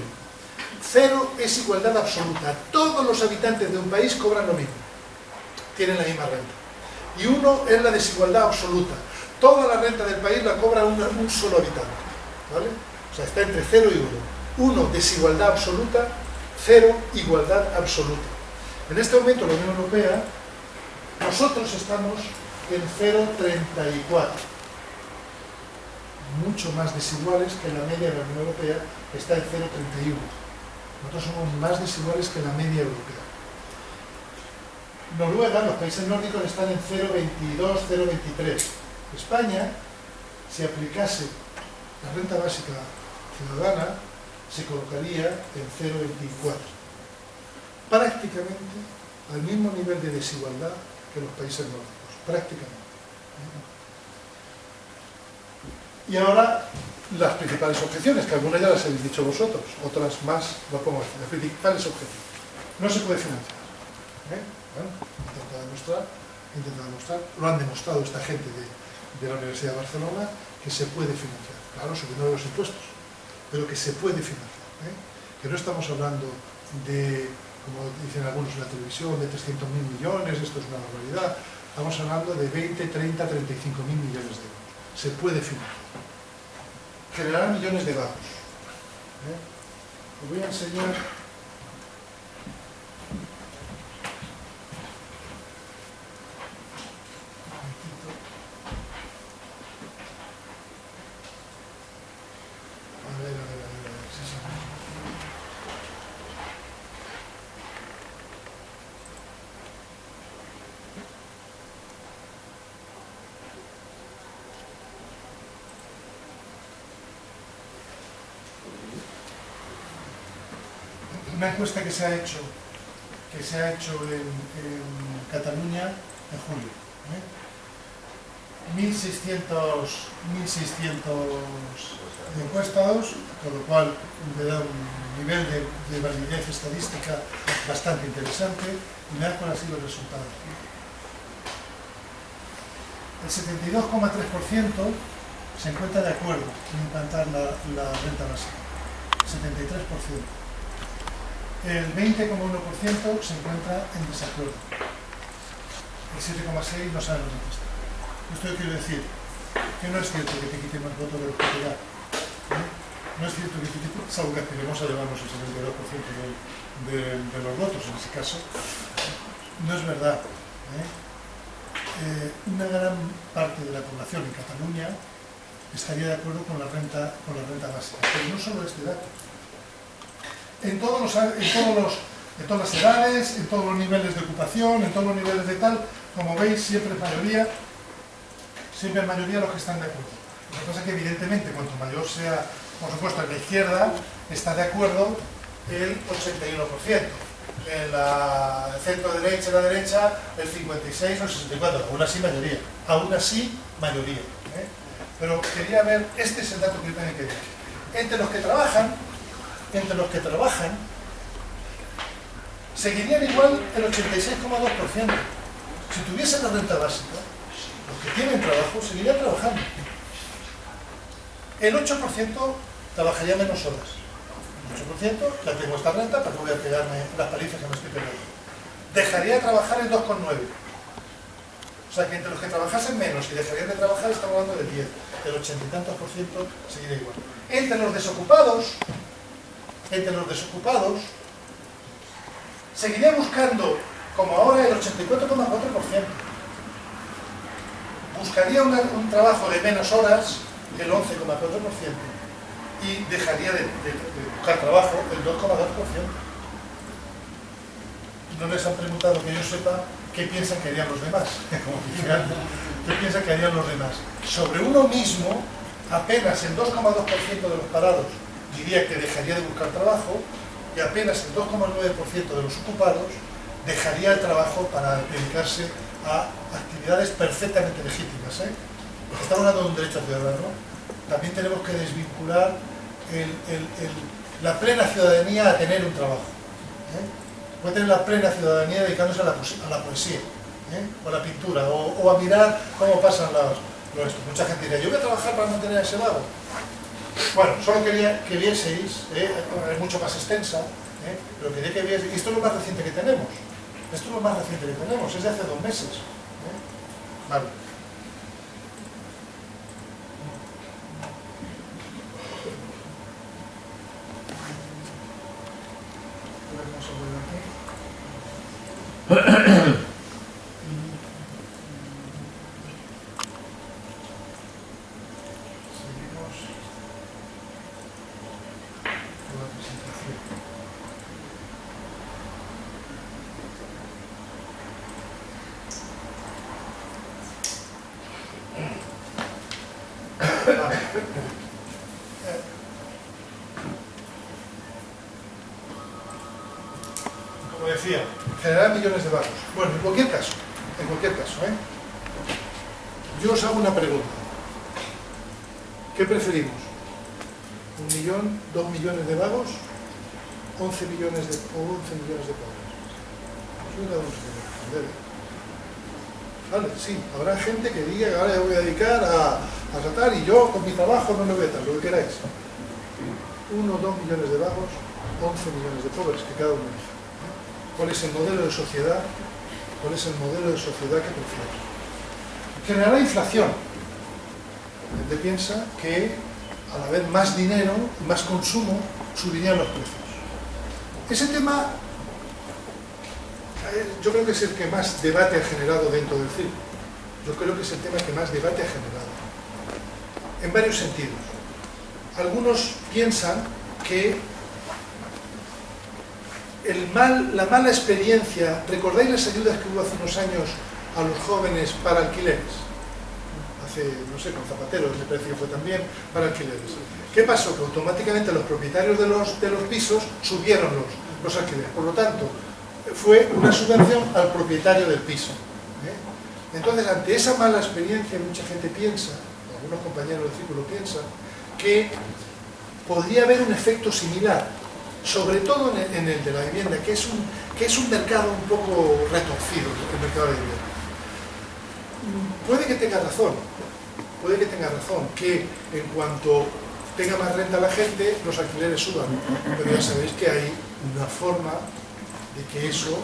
0 es igualdad absoluta. Todos los habitantes de un país cobran lo mismo. Tienen la misma renta. Y 1 es la desigualdad absoluta. Toda la renta del país la cobra un solo habitante. ¿Vale? O sea, está entre 0 y 1. 1, desigualdad absoluta. 0, igualdad absoluta. En este momento la Unión Europea, nosotros estamos en 0,34, mucho más desiguales que la media de la Unión Europea, que está en 0,31. Nosotros somos más desiguales que la media europea. Noruega, los países nórdicos están en 0,22, 0,23. España, si aplicase la renta básica ciudadana, se colocaría en 0,24. Prácticamente al mismo nivel de desigualdad que los países nórdicos. Prácticamente. Y ahora, las principales objeciones, que algunas ya las habéis dicho vosotros, otras más lo pongo aquí. Las principales objeciones. No se puede financiar. Bueno, intenta demostrar, lo han demostrado esta gente de la Universidad de Barcelona, que se puede financiar. Claro, subiendo los impuestos, pero que se puede financiar. Que no estamos hablando de, como dicen algunos en la televisión, de 300.000 millones, esto es una barbaridad. Estamos hablando de 20, 30, 35.000 millones de euros. Se puede financiar. Generará millones de vagos. Os voy a enseñar. A ver, sí, sí. Una encuesta que se ha hecho en Cataluña en julio. 1.600 encuestados, con lo cual me da un nivel de validez estadística bastante interesante, y mirad cuál ha sido el resultado. El 72,3% se encuentra de acuerdo en implantar la renta básica. 73%. El 20,1% se encuentra en desacuerdo. El 7,6% no sabe lo que está. Esto quiero decir que no es cierto que te quite más votos de los que te da. No es cierto que te quite, salvo que aspiremos a llevarnos el 72% de los votos en ese caso. No es verdad. Una gran parte de la población en Cataluña estaría de acuerdo con la renta básica, pero no solo este dato. En todas las edades, en todos los niveles de ocupación, en todos los niveles de tal, como veis, siempre es mayoría los que están de acuerdo. Lo que pasa es que evidentemente cuanto mayor sea, por supuesto, en la izquierda está de acuerdo el 81%. En la centro derecha, la derecha, el 56 o el 64, aún así mayoría. Pero quería ver, este es el dato que yo tenía que ver. Entre los que trabajan, seguirían igual el 86,2%. Si tuviesen la renta básica, los que tienen trabajo seguirían trabajando. El 8% trabajaría menos horas. El 8%, ya tengo esta renta, ¿para qué voy a pegarme las palizas que me estoy pegando? Dejaría de trabajar el 2,9%. O sea que entre los que trabajasen menos y dejarían de trabajar, estamos hablando del 10%. El 80 y tantos % seguiría igual. Entre los desocupados, seguiría buscando, como ahora, el 84,4%. Buscaría un trabajo de menos horas, el 11,4%, y dejaría de buscar trabajo el 2,2%. No les han preguntado, que yo sepa, qué piensan que harían los demás. ¿Qué piensan que harían los demás? Sobre uno mismo, apenas el 2,2% de los parados diría que dejaría de buscar trabajo, y apenas el 2,9% de los ocupados dejaría el trabajo para dedicarse a actividades perfectamente legítimas. Estamos hablando de un derecho ciudadano. También tenemos que desvincular la plena ciudadanía a tener un trabajo. Puede tener la plena ciudadanía dedicándose a la poesía, o a la pintura, o a mirar cómo pasan los. Mucha gente diría, yo voy a trabajar para mantener ese vago. Bueno, solo quería que vieseis, es mucho más extensa, pero quería que vieseis, y esto es lo más reciente que tenemos. Es de hace 2 meses. Vale. Vamos a volver aquí. con la presentación. Como decía, generar millones de vagos. Bueno, en cualquier caso, yo os hago una pregunta. ¿Qué preferimos? ¿1 millón, 2 millones de vagos? 11 millones de pobres. Eso es la vamos a responder, ¿eh? Vale, sí, habrá gente que diga que ahora me voy a dedicar a tratar y yo con mi trabajo no me voy a dar, lo que queráis. 1 o 2 millones de vagos, 11 millones de pobres, que cada uno elija. ¿Cuál es el modelo de sociedad? ¿Cuál es el modelo de sociedad que prefieres? Generará inflación. La gente piensa que al haber más dinero y más consumo, subirían los precios. Ese tema, yo creo que es el que más debate ha generado dentro del círculo. Yo creo que es el tema que más debate ha generado. En varios sentidos. Algunos piensan que la mala experiencia, ¿recordáis las ayudas que hubo hace unos años a los jóvenes para alquileres? No sé, con Zapatero me parece que fue también para alquileres. ¿Qué pasó? Que automáticamente los propietarios de los pisos subieron los alquileres. Por lo tanto, fue una subvención al propietario del piso. Entonces, ante esa mala experiencia, mucha gente piensa, algunos compañeros del círculo piensan, que podría haber un efecto similar, sobre todo en el de la vivienda, que es un mercado un poco retorcido, el mercado de vivienda. Puede que tenga razón, que en cuanto tenga más renta la gente, los alquileres suban, pero ya sabéis que hay una forma de que eso,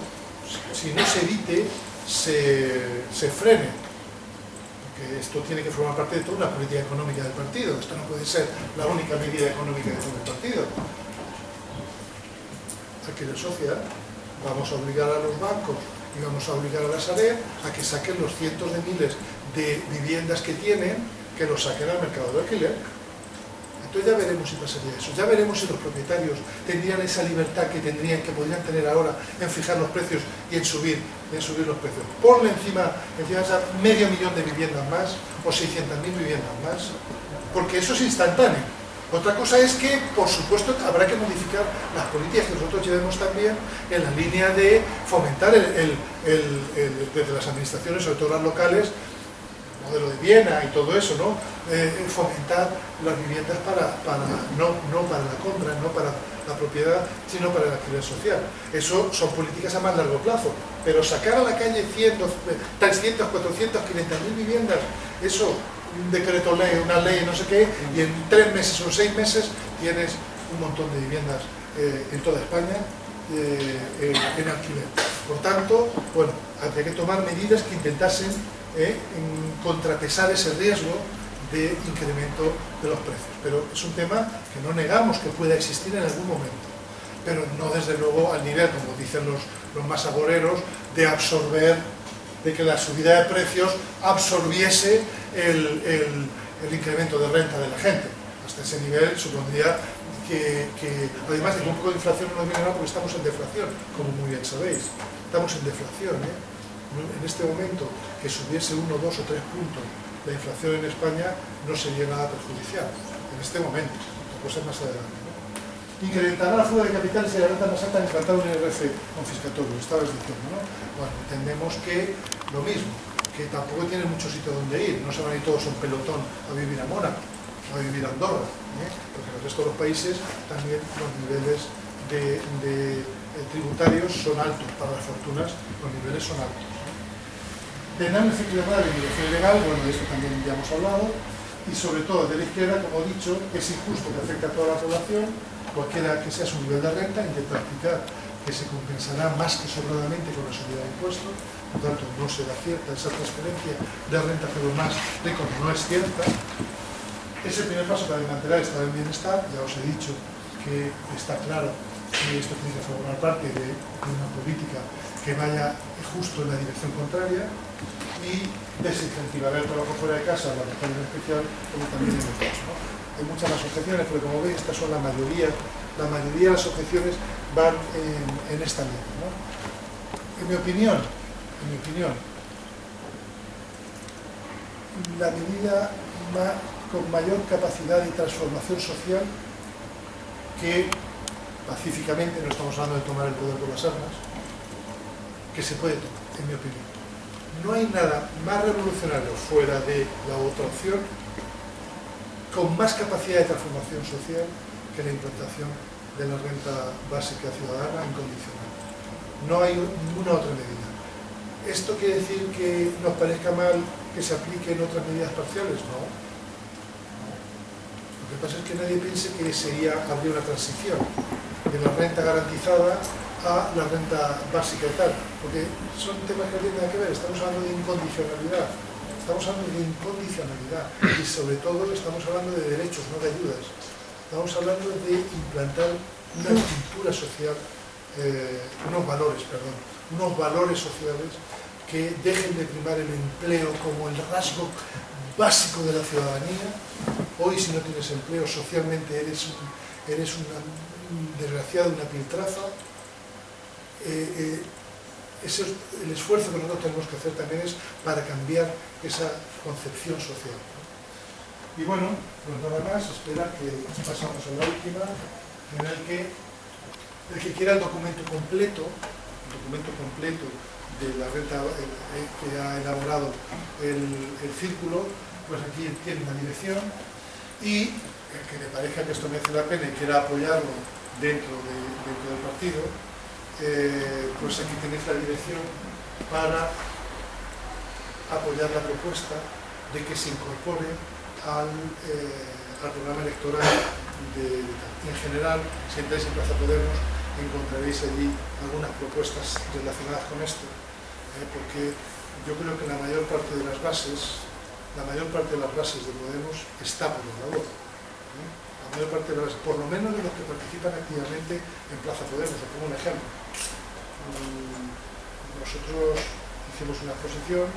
si no se evite, se frene. Porque esto tiene que formar parte de toda una política económica del partido. Esto no puede ser la única medida económica de todo el partido. Alquiler social, vamos a obligar a los bancos y vamos a obligar a la Sareb a que saquen los cientos de miles de viviendas que tienen, que los saquen al mercado de alquiler. Entonces ya veremos si pasaría eso, ya veremos si los propietarios tendrían esa libertad que podrían tener ahora en fijar los precios y en subir los precios. Ponle encima esa medio millón de viviendas más o 600.000 viviendas más, porque eso es instantáneo. Otra cosa es que, por supuesto, habrá que modificar las políticas que nosotros llevemos también en la línea de fomentar desde las administraciones, sobre todo las locales, el modelo de Viena y todo eso, ¿no? Fomentar las viviendas no para la compra, no para la propiedad, sino para el alquiler social. Eso son políticas a más largo plazo, pero sacar a la calle 100, 300, 400, 500.000 viviendas, eso, un decreto ley, una ley, no sé qué, y en 3 meses o 6 meses tienes un montón de viviendas en toda España en alquiler. Por tanto, bueno, habría que tomar medidas que intentasen contrapesar ese riesgo de incremento de los precios. Pero es un tema que no negamos que pueda existir en algún momento, pero no desde luego al nivel, como dicen los más agoreros, de absorber, de que la subida de precios absorbiese el incremento de renta de la gente. Hasta ese nivel supondría que además de que un poco de inflación no nos viene nada porque estamos en deflación, como muy bien sabéis. Estamos en deflación, En este momento, que subiese 1, 2 o 3 puntos la inflación en España no sería nada perjudicial. En este momento, otra cosa más adelante. Incrementará la fuga de capitales y la renta más alta, implantar un IRF confiscatorio, estabas diciendo, ¿no? Bueno, entendemos que lo mismo, que tampoco tienen mucho sitio donde ir, no se van a ir todos en pelotón a vivir a Mónaco, a vivir a Andorra, porque en el resto de los países también los niveles tributarios son altos, para las fortunas los niveles son altos. Tendrán un efecto llamado de inmigración ilegal, bueno, de esto también ya hemos hablado, y sobre todo de la izquierda, como he dicho, es injusto que afecte a toda la población, cualquiera que sea su nivel de renta, intenta explicar que se compensará más que sobradamente con la subida de impuestos, por tanto no será cierta esa transferencia de renta hacia los más ricos, no es cierta. Es el primer paso para desmantelar el estado del bienestar, ya os he dicho que está claro que esto tiene que formar parte de una política que vaya justo en la dirección contraria y desincentivar el trabajo fuera de casa, la mujer en especial, como también en el caso, ¿no? Hay muchas más objeciones, pero como veis, estas son la mayoría de las objeciones van en esta línea, ¿no? En mi opinión, la medida con mayor capacidad de transformación social que pacíficamente, no estamos hablando de tomar el poder por las armas, que se puede tomar, en mi opinión. No hay nada más revolucionario fuera de la otra opción con más capacidad de transformación social que la implantación de la renta básica ciudadana incondicional. No hay ninguna otra medida. ¿Esto quiere decir que nos parezca mal que se apliquen otras medidas parciales? No. Lo que pasa es que nadie piense que habría una transición de la renta garantizada a la renta básica y tal, porque son temas que no tienen nada que ver. Estamos hablando de incondicionalidad, y sobre todo estamos hablando de derechos, no de ayudas. Estamos hablando de implantar una cultura social, unos valores sociales que dejen de primar el empleo como el rasgo básico de la ciudadanía. Hoy, si no tienes empleo, socialmente eres un desgraciado, una piltrafa. El esfuerzo que nosotros tenemos que hacer también es para cambiar esa concepción social. Y bueno, pues nada más, espera que pasamos a la última, en el que quiera el documento completo de la renta que ha elaborado el círculo, pues aquí tiene una dirección, y el que le parezca que esto merece la pena y quiera apoyarlo dentro del partido, pues aquí tenéis la dirección para apoyar la propuesta de que se incorpore al programa electoral en general. Si entráis en Plaza Podemos encontraréis allí algunas propuestas relacionadas con esto, porque yo creo que la mayor parte de las bases de Podemos está por la labor. La mayor parte de las, por lo menos de los que participan activamente en Plaza Podemos. Os pongo un ejemplo. Nosotros hicimos una exposición,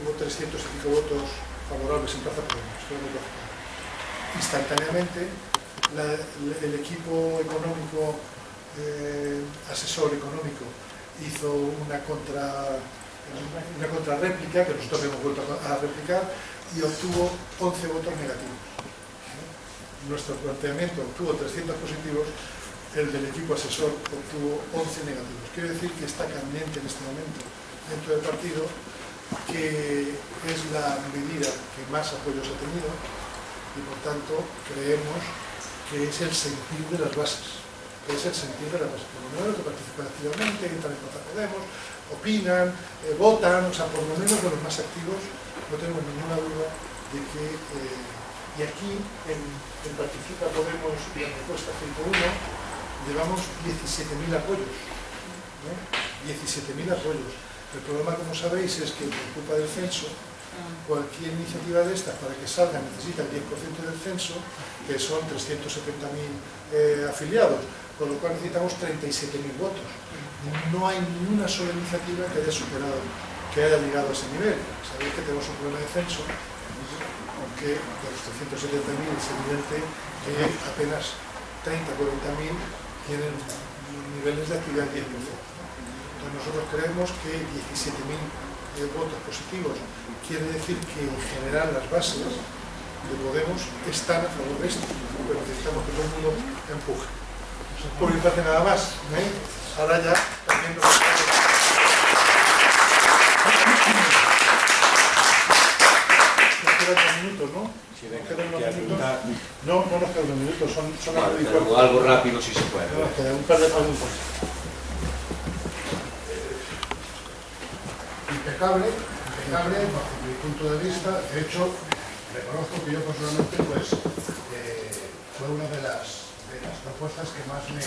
hubo 300 y pico votos favorables en Plaza Podemos. Instantáneamente el equipo económico, asesor económico, hizo una contrarréplica que nosotros hemos vuelto a replicar y obtuvo 11 votos negativos. Nuestro planteamiento obtuvo 300 positivos, el del equipo asesor obtuvo 11 negativos. Quiere decir que está candente en este momento dentro del partido, que es la medida que más apoyos ha tenido y por tanto creemos que es el sentir de las bases. Por lo menos que participan activamente, entran en Plaza Podemos, opinan, votan, o sea, por lo menos de los más activos, no tenemos ninguna duda de que, y aquí en Participa Podemos y la propuesta 101 llevamos 17.000 apoyos, 17.000 apoyos. El problema, como sabéis, es que por culpa del censo, cualquier iniciativa de estas para que salga necesita el 10% del censo, que son 370.000 afiliados, con lo cual necesitamos 37.000 votos. No hay ni una sola iniciativa que haya superado, que haya llegado a ese nivel. Sabéis que tenemos un problema de censo, aunque de los 370.000 es evidente que apenas 30 o 40.000 tienen niveles de actividad del 10%. Entonces nosotros creemos que 17.000 votos positivos quiere decir que en general las bases de Podemos están a favor de esto, pero necesitamos que todo el mundo empuje. Por mi parte nada más, ahora ya también nos quedan 2 minutos, ¿no? Si nos quedan 2 minutos. No nos quedan 2 minutos, son algo rápido si se puede. Nos quedan un par de preguntas. Impecable, bajo mi punto de vista. De hecho, reconozco que yo personalmente fue una de las propuestas que más me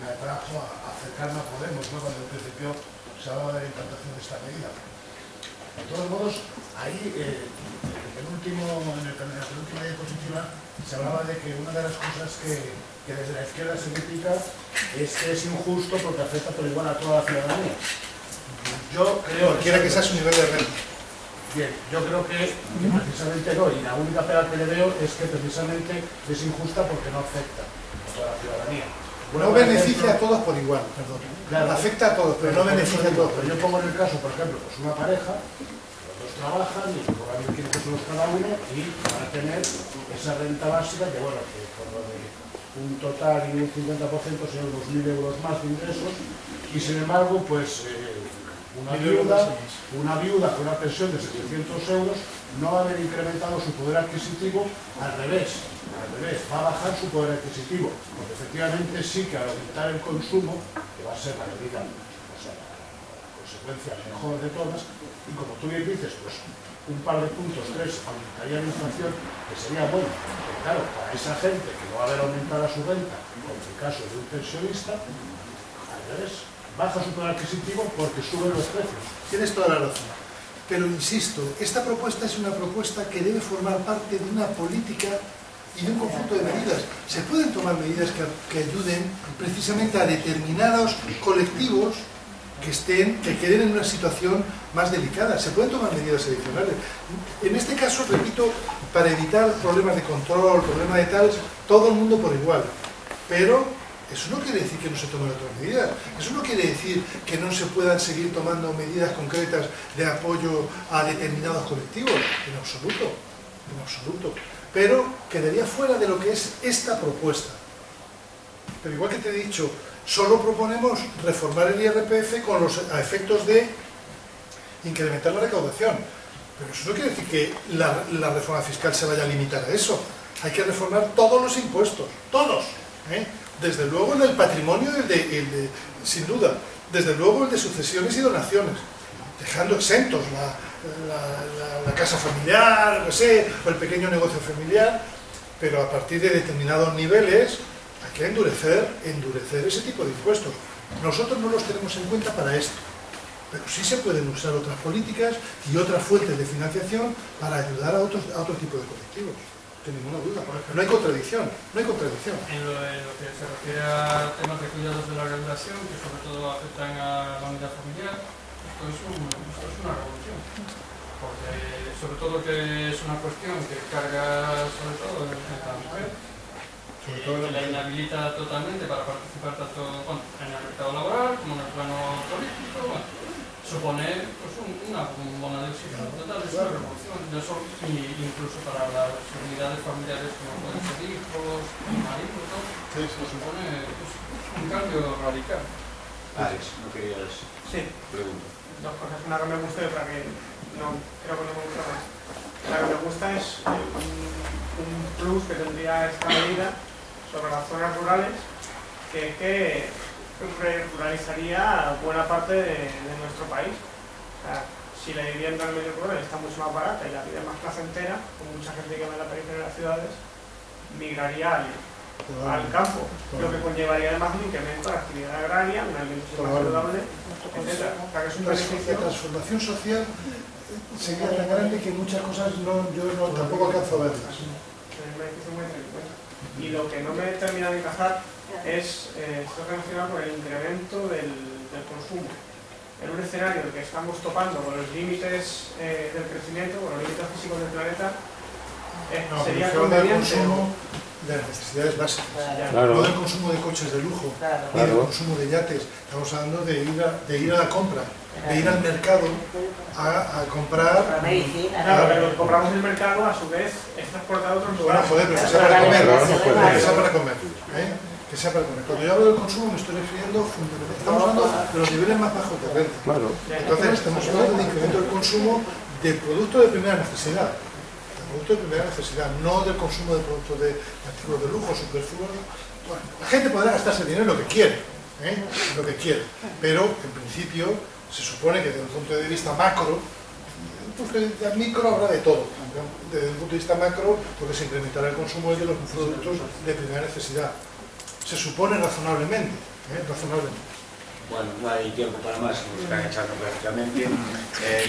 atrajo a acercarme a Podemos, ¿no? Cuando en principio se hablaba de la implantación de esta medida. De todos modos, ahí, en la penúltima diapositiva, se hablaba de que una de las cosas que desde la izquierda se critica es que es injusto porque afecta por igual a toda la ciudadanía. Yo creo Cualquiera que sea su nivel de renta. Bien, yo creo que precisamente no, y la única pega que le veo es que precisamente es injusta porque no afecta a toda la ciudadanía. No beneficia a todos por igual, perdón. Claro, afecta a todos, pero no beneficia a todos. Pero yo pongo en el caso, por ejemplo, pues una pareja, los dos trabajan y cobran 1.500 euros cada uno y van a tener esa renta básica que, bueno, que por lo de un total y un 50% sean unos 1.000 euros más de ingresos, y sin embargo, pues una viuda con una pensión de 700 euros no va a haber incrementado su poder adquisitivo, al revés, va a bajar su poder adquisitivo, porque efectivamente sí que al aumentar el consumo, que va a ser la medida, o sea, la consecuencia mejor de todas, y como tú bien dices, pues un par de puntos, 3, aumentaría la inflación, que sería bueno, pero claro, para esa gente que no va a ver aumentada su renta, como el caso de un pensionista, al revés, baja su poder adquisitivo porque suben los precios. Tienes toda la razón. Pero insisto, esta propuesta es una propuesta que debe formar parte de una política y de un conjunto de medidas. Se pueden tomar medidas que ayuden precisamente a determinados colectivos que queden en una situación más delicada. Se pueden tomar medidas adicionales. En este caso, repito, para evitar problemas de control, problemas de tal, todo el mundo por igual. Pero eso no quiere decir que no se tomen otras medidas. Eso no quiere decir que no se puedan seguir tomando medidas concretas de apoyo a determinados colectivos. En absoluto. En absoluto. Pero quedaría fuera de lo que es esta propuesta. Pero igual que te he dicho, solo proponemos reformar el IRPF con los efectos de incrementar la recaudación. Pero eso no quiere decir que la reforma fiscal se vaya a limitar a eso. Hay que reformar todos los impuestos. Todos. Desde luego el del patrimonio, sin duda, desde luego el de sucesiones y donaciones, dejando exentos la casa familiar, no sé, o el pequeño negocio familiar, pero a partir de determinados niveles hay que endurecer ese tipo de impuestos. Nosotros no los tenemos en cuenta para esto, pero sí se pueden usar otras políticas y otras fuentes de financiación para ayudar a otro tipo de colectivos. Sin ninguna duda, no hay contradicción, no hay contradicción. En lo que se refiere a temas de cuidados de la regulación, que sobre todo afectan a la unidad familiar, esto es una revolución, porque sobre todo que es una cuestión que carga sobre todo en la mujer, que la inhabilita totalmente para participar tanto en el mercado laboral como en el plano político. Supone pues, una bombona de oxígeno total, es una revolución, incluso para las unidades familiares como pueden ser hijos, maridos, todo, pues, supone un cambio radical. Alex, no querías preguntar. Dos cosas, una que me gusta y otra que no, creo que no me gusta más. La que me gusta es un plus que tendría esta medida sobre las zonas rurales, que es que ruralizaría buena parte de nuestro país. O sea, si la vivienda en el medio rural está mucho más barata y la vida es más placentera, con mucha gente que va a la periferia de las ciudades, migraría al campo, lo que conllevaría además un incremento de la actividad agraria, una alimentación más saludable, etc. O sea, que es un beneficio. La transformación social sería tan grande que muchas cosas yo tampoco alcanzo a verlas. Es un beneficio muy interesante. Y lo que no me termina de encajar es está relacionado con el incremento del consumo. En un escenario en el que estamos topando con los límites del crecimiento, con los límites físicos del planeta, sería conveniente. De las necesidades básicas, claro. No del consumo de coches de lujo, ni del consumo de yates. Estamos hablando de ir a la compra, de ir al mercado a comprar. Claro, pero lo que compramos en el mercado, a su vez, es transportado a otros lugares. Bueno, joder, pero que sea para comer, que sea para comer. Que sea para comer. Cuando yo hablo del consumo me estoy refiriendo fundamentalmente, estamos hablando de los niveles más bajos de renta. Claro. Entonces estamos hablando de incremento del consumo de productos de primera necesidad. Productos de primera necesidad, no del consumo de productos de artículos de lujo, superfluos. Bueno, la gente podrá gastarse dinero en lo que quiere, lo que quiere, pero en principio se supone que desde un punto de vista macro, porque el micro habrá de todo, desde un punto de vista macro, porque se incrementará el consumo de los productos de primera necesidad. Se supone razonablemente, razonablemente. Bueno, no hay tiempo para más, nos están echando prácticamente.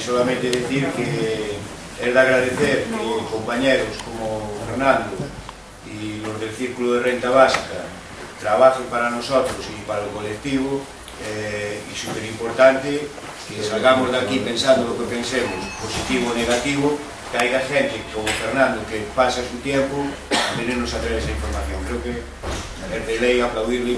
Solamente decir que es de agradecer que compañeros como Fernando y los del Círculo de Renta Básica trabajen para nosotros y para el colectivo, y súper importante que salgamos de aquí pensando lo que pensemos, positivo o negativo, que haya gente como Fernando que pasa su tiempo a venirnos a traer esa información. Creo que es de ley aplaudirle y